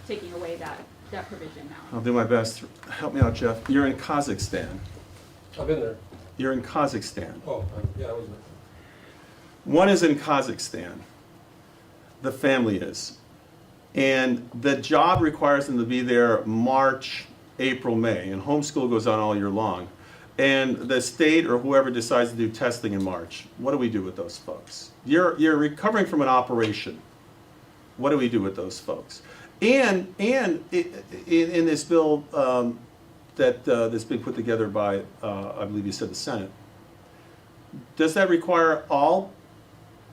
F: taking away that provision now.
A: I'll do my best. Help me out, Jeff. You're in Kazakhstan.
E: I've been there.
A: You're in Kazakhstan.
E: Oh, yeah, I was there.
A: One is in Kazakhstan. The family is. And the job requires them to be there March, April, May, and homeschool goes on all year long. And the state or whoever decides to do testing in March, what do we do with those folks? You're recovering from an operation. What do we do with those folks? And in this bill that's been put together by, I believe you said the Senate, does that require all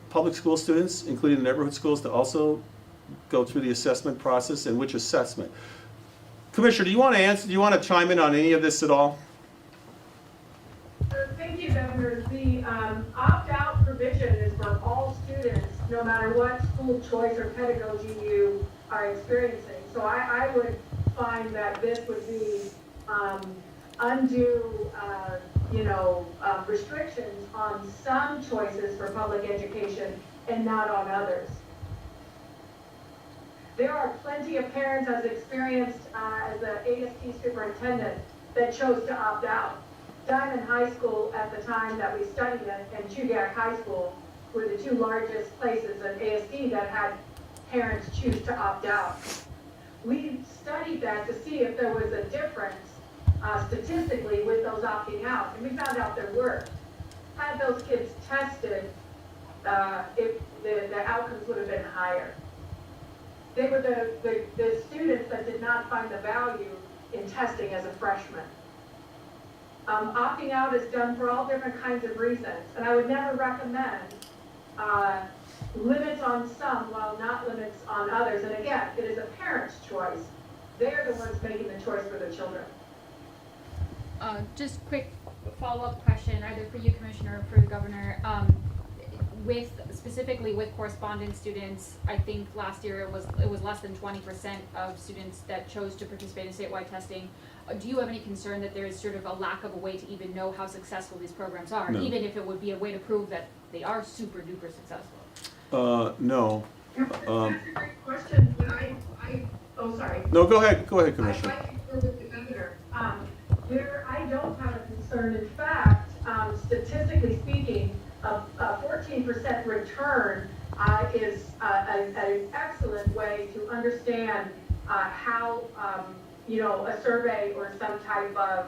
A: public school students, including the neighborhood schools, to also go through the assessment process? And which assessment? Commissioner, do you want to answer? Do you want to chime in on any of this at all?
K: Thank you, Governor. The opt-out provision is for all students, no matter what school choice or pedagogy you are experiencing. So I would find that this would be undue, restrictions on some choices for public education and not on others. There are plenty of parents, as experienced as an AST superintendent, that chose to opt out. Diamond High School at the time that we studied it and Chugac High School were the two largest places in ASD that had parents choose to opt out. We studied that to see if there was a difference statistically with those opting out, and we found out there were. Had those kids tested, if the outcomes would have been higher. They were the students that did not find the value in testing as a freshman. Opting out is done for all different kinds of reasons, and I would never recommend limits on some while not limits on others. And again, it is a parent's choice. They're the ones making the choice for their children.
F: Just quick follow-up question, either for you, Commissioner, or for the Governor. specifically with correspondence students, I think last year it was less than 20% of students that chose to participate in statewide testing. Do you have any concern that there is sort of a lack of a way to even know how successful these programs are,
A: No.
F: even if it would be a way to prove that they are super duper successful?
A: No.
K: That's a great question, but oh, sorry.
A: No, go ahead,
K: I'd
A: Commissioner.
K: like to concur with the governor. Where I don't have a concern, in fact, statistically speaking, a 14% return is an excellent way to understand how, a survey or some type of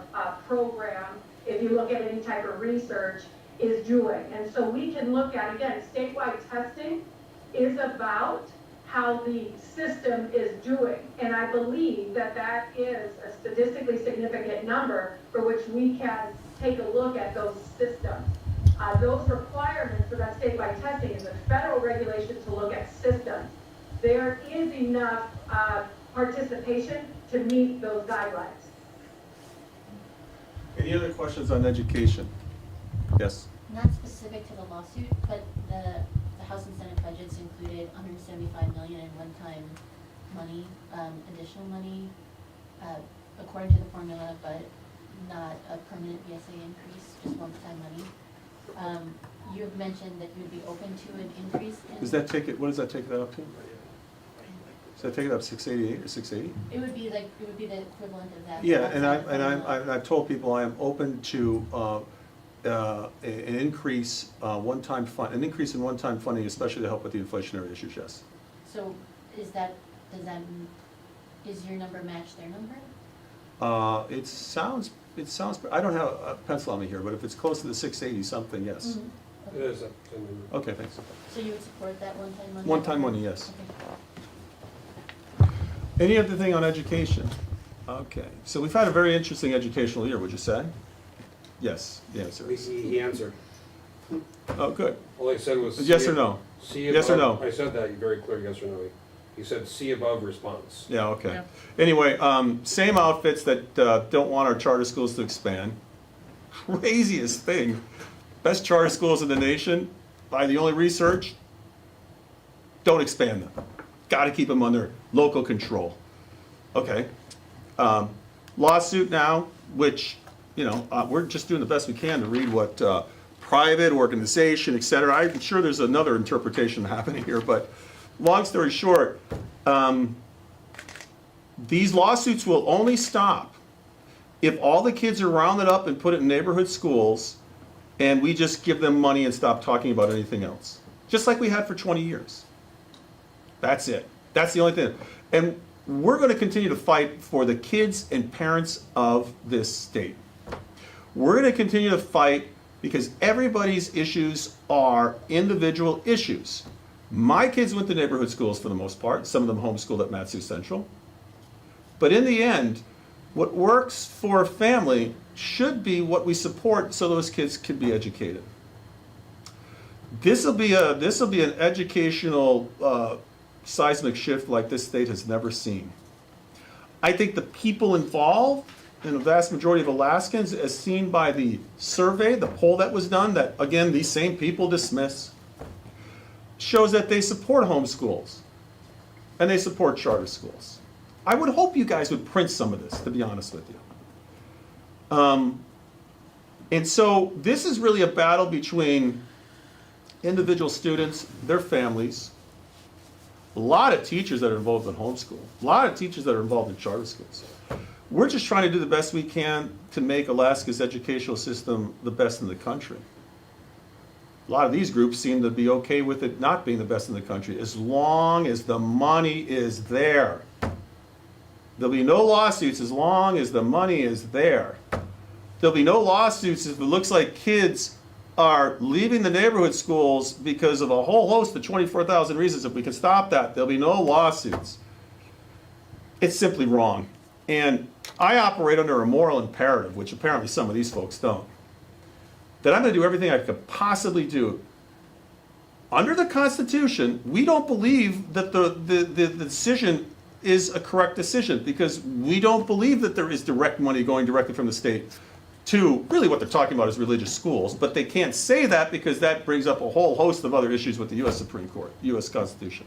K: program, if you look at any type of research, is doing. And so we can look at, again, statewide testing is about how the system is doing. And I believe that that is a statistically significant number for which we can take a look at those systems. Those requirements for that statewide testing is a federal regulation to look at systems. There is enough participation to meet those guidelines.
A: Any other questions on education? Yes?
C: Not specific to the lawsuit, but the House and Senate budgets included $175 million in one-time money, additional money, according to the formula, but not a permanent BSA increase, just one-time money. You have mentioned that you would be open to an increase in.
A: Does that take it, what does that take that up to? Does that take it up 688 or 680?
C: It would be the equivalent of that.
A: Yeah, and
C: Outside
A: I've told people I am open to an increase, an increase in one-time funding, especially to help with the inflationary issues, yes.
C: So is your number match their number?
A: It sounds, I don't have a pencil on me here, but if it's close to the 680 something, yes.
E: It is.
A: Okay, thanks.
C: So you would support that one-time money?
A: One-time money, yes.
C: Okay.
A: Any other thing on education? Okay, so we've had a very interesting educational year, would you say? Yes, the answer is.
E: He answered.
A: Oh, good.
E: All I said was.
A: Yes or no?
E: See
A: Yes or
E: above-
A: no?
E: I said that very clear, yes or no. He said see above response.
A: Yeah, okay.
B: Yeah.
A: Anyway, same outfits that don't want our charter schools to expand. Craziest thing. Best charter schools in the nation, by the only research, don't expand them. Got to keep them under local control. Okay. Lawsuit now, which, we're just doing the best we can to read what private organization, et cetera. I'm sure there's another interpretation happening here, but long story short, these lawsuits will only stop if all the kids are rounded up and put in neighborhood schools and we just give them money and stop talking about anything else. Just like we had for 20 years. That's it. That's the only thing. And we're going to continue to fight for the kids and parents of this state. We're going to continue to fight because everybody's issues are individual issues. My kids went to neighborhood schools for the most part, some of them homeschooled at Matsu Central. But in the end, what works for a family should be what we support so those kids can be educated. This will be an educational seismic shift like this state has never seen. I think the people involved, and the vast majority of Alaskans, as seen by the survey, the poll that was done, that again these same people dismiss, shows that they support homeschools and they support charter schools. I would hope you guys would print some of this, to be honest with you. And so this is really a battle between individual students, their families, a lot of teachers that are involved in homeschool, a lot of teachers that are involved in charter schools. We're just trying to do the best we can to make Alaska's educational system the best in the country. A lot of these groups seem to be okay with it not being the best in the country, as long as the money is there. There'll be no lawsuits as long as the money is there. There'll be no lawsuits if it looks like kids are leaving the neighborhood schools because of a whole host of 24,000 reasons. If we can stop that, there'll be no lawsuits. It's simply wrong. And I operate under a moral imperative, which apparently some of these folks don't, that I'm going to do everything I could possibly do. Under the Constitution, we don't believe that the decision is a correct decision because we don't believe that there is direct money going directly from the state to, really what they're talking about is religious schools, but they can't say that because that brings up a whole host of other issues with the U.S. Supreme Court, U.S. Constitution.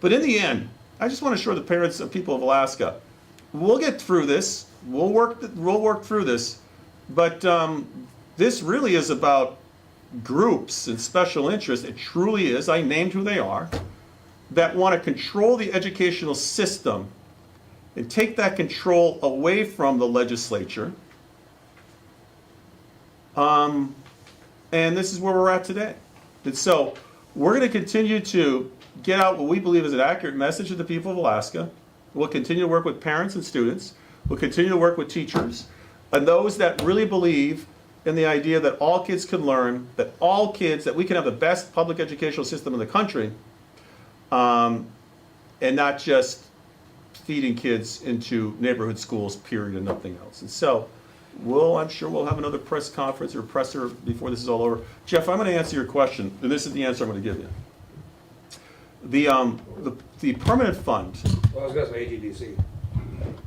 A: But in the end, I just want to assure the parents and people of Alaska, we'll get through this, we'll work through this, but this really is about groups and special interests. It truly is, I named who they are, that want to control the educational system and take that control away from the legislature. And this is where we're at today. And so we're going to continue to get out what we believe is an accurate message to the people of Alaska. We'll continue to work with parents and students. We'll continue to work with teachers and those that really believe in the idea that all kids can learn, that we can have the best public educational system in the country, and not just feeding kids into neighborhood schools, period, and nothing else. And so I'm sure we'll have another press conference or presser before this is all over. Jeff, I'm going to answer your question, and this is the answer I'm going to give you. The permanent fund.
E: Well, I was going to say AGDC.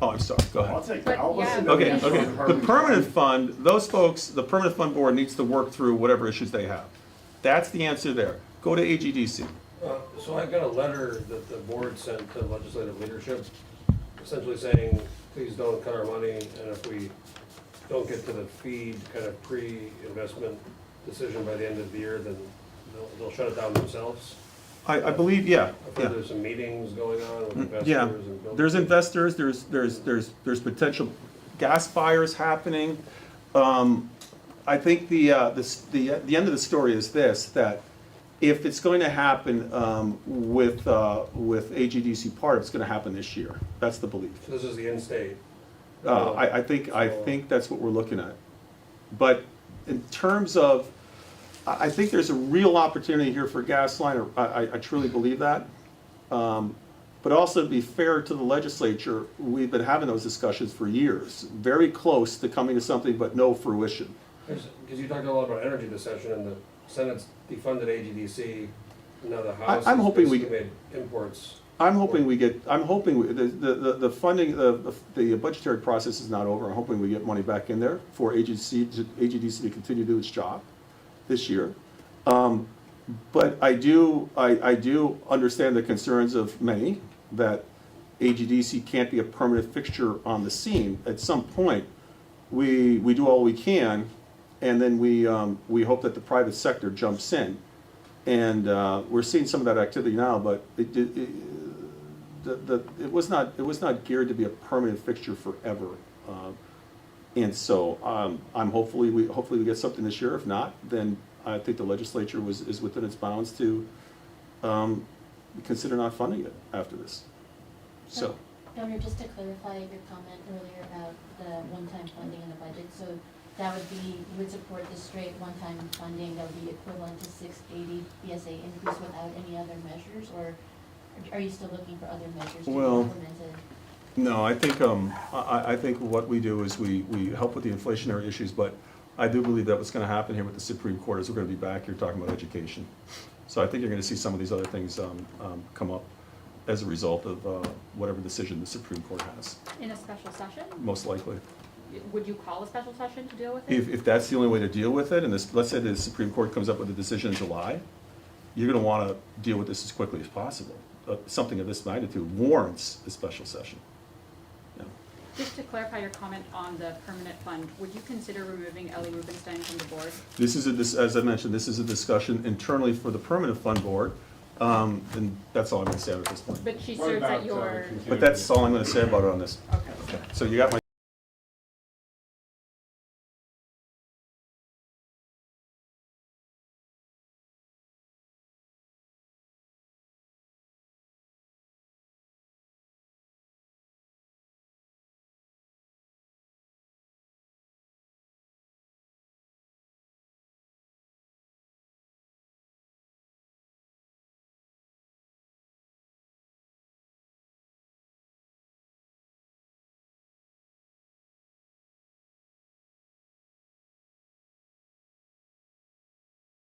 A: Oh, I'm sorry. Go ahead.
D: I'll take that. I'll listen to
A: Okay,
D: the
A: okay.
D: answer.
A: The permanent fund, those folks, the permanent fund board needs to work through whatever issues they have. That's the answer there. Go to AGDC.
E: So I got a letter that the board sent to legislative leadership, essentially saying, please don't cut our money, and if we don't get to the feed kind of pre-investment decision by the end of the year, then they'll shut it down themselves.
A: I believe, yeah.
E: I've heard there's some meetings going on with investors
A: Yeah,
E: and builders.
A: there's investors, there's potential gas fires happening. I think the end of the story is this, that if it's going to happen with AGDC part, it's going to happen this year. That's the belief.
E: So this is the in-state.
A: I think that's what we're looking at. But in terms of, I think there's a real opportunity here for Gasline. I truly believe that. But also to be fair to the legislature, we've been having those discussions for years, very close to coming to something, but no fruition.
E: Because you talked a lot about energy this session, and the Senate's defunded AGDC, and now the House
A: I'm
E: has
A: hoping
E: basically made imports.
A: the funding, the budgetary process is not over. I'm hoping we get money back in there for AGDC to continue to do its job this year. But I do understand the concerns of many that AGDC can't be a permanent fixture on the scene. At some point, we do all we can, and then we hope that the private sector jumps in. And we're seeing some of that activity now, but it was not geared to be a permanent fixture forever. And so I'm hopefully we get something this year. If not, then I think the legislature is within its bounds to consider not funding it after this. So.
C: Governor, just to clarify your comment earlier about the one-time funding in the budget, so that would be, you would support the straight one-time funding that would be equivalent to 680 BSA increase without any other measures, or are you still looking for other measures to be implemented?
A: No, I think what we do is we help with the inflationary issues, but I do believe that what's going to happen here with the Supreme Court is we're going to be back here talking about education. So I think you're going to see some of these other things come up as a result of whatever decision the Supreme Court has.
F: In a special session?
A: Most likely.
F: Would you call a special session to deal with it?
A: If that's the only way to deal with it, and let's say the Supreme Court comes up with a decision in July, you're going to want to deal with this as quickly as possible. Something of this magnitude warrants a special session. Yeah.
F: Just to clarify your comment on the permanent fund, would you consider removing Ellie Rubenstein from the board?
A: This is as I mentioned, this is a discussion internally for the permanent fund board, and that's all I'm going to say at this point.
F: But she
D: What
F: serves
D: about,
F: at your,
A: But that's all I'm going to say about it on this.
F: okay.
A: So you got my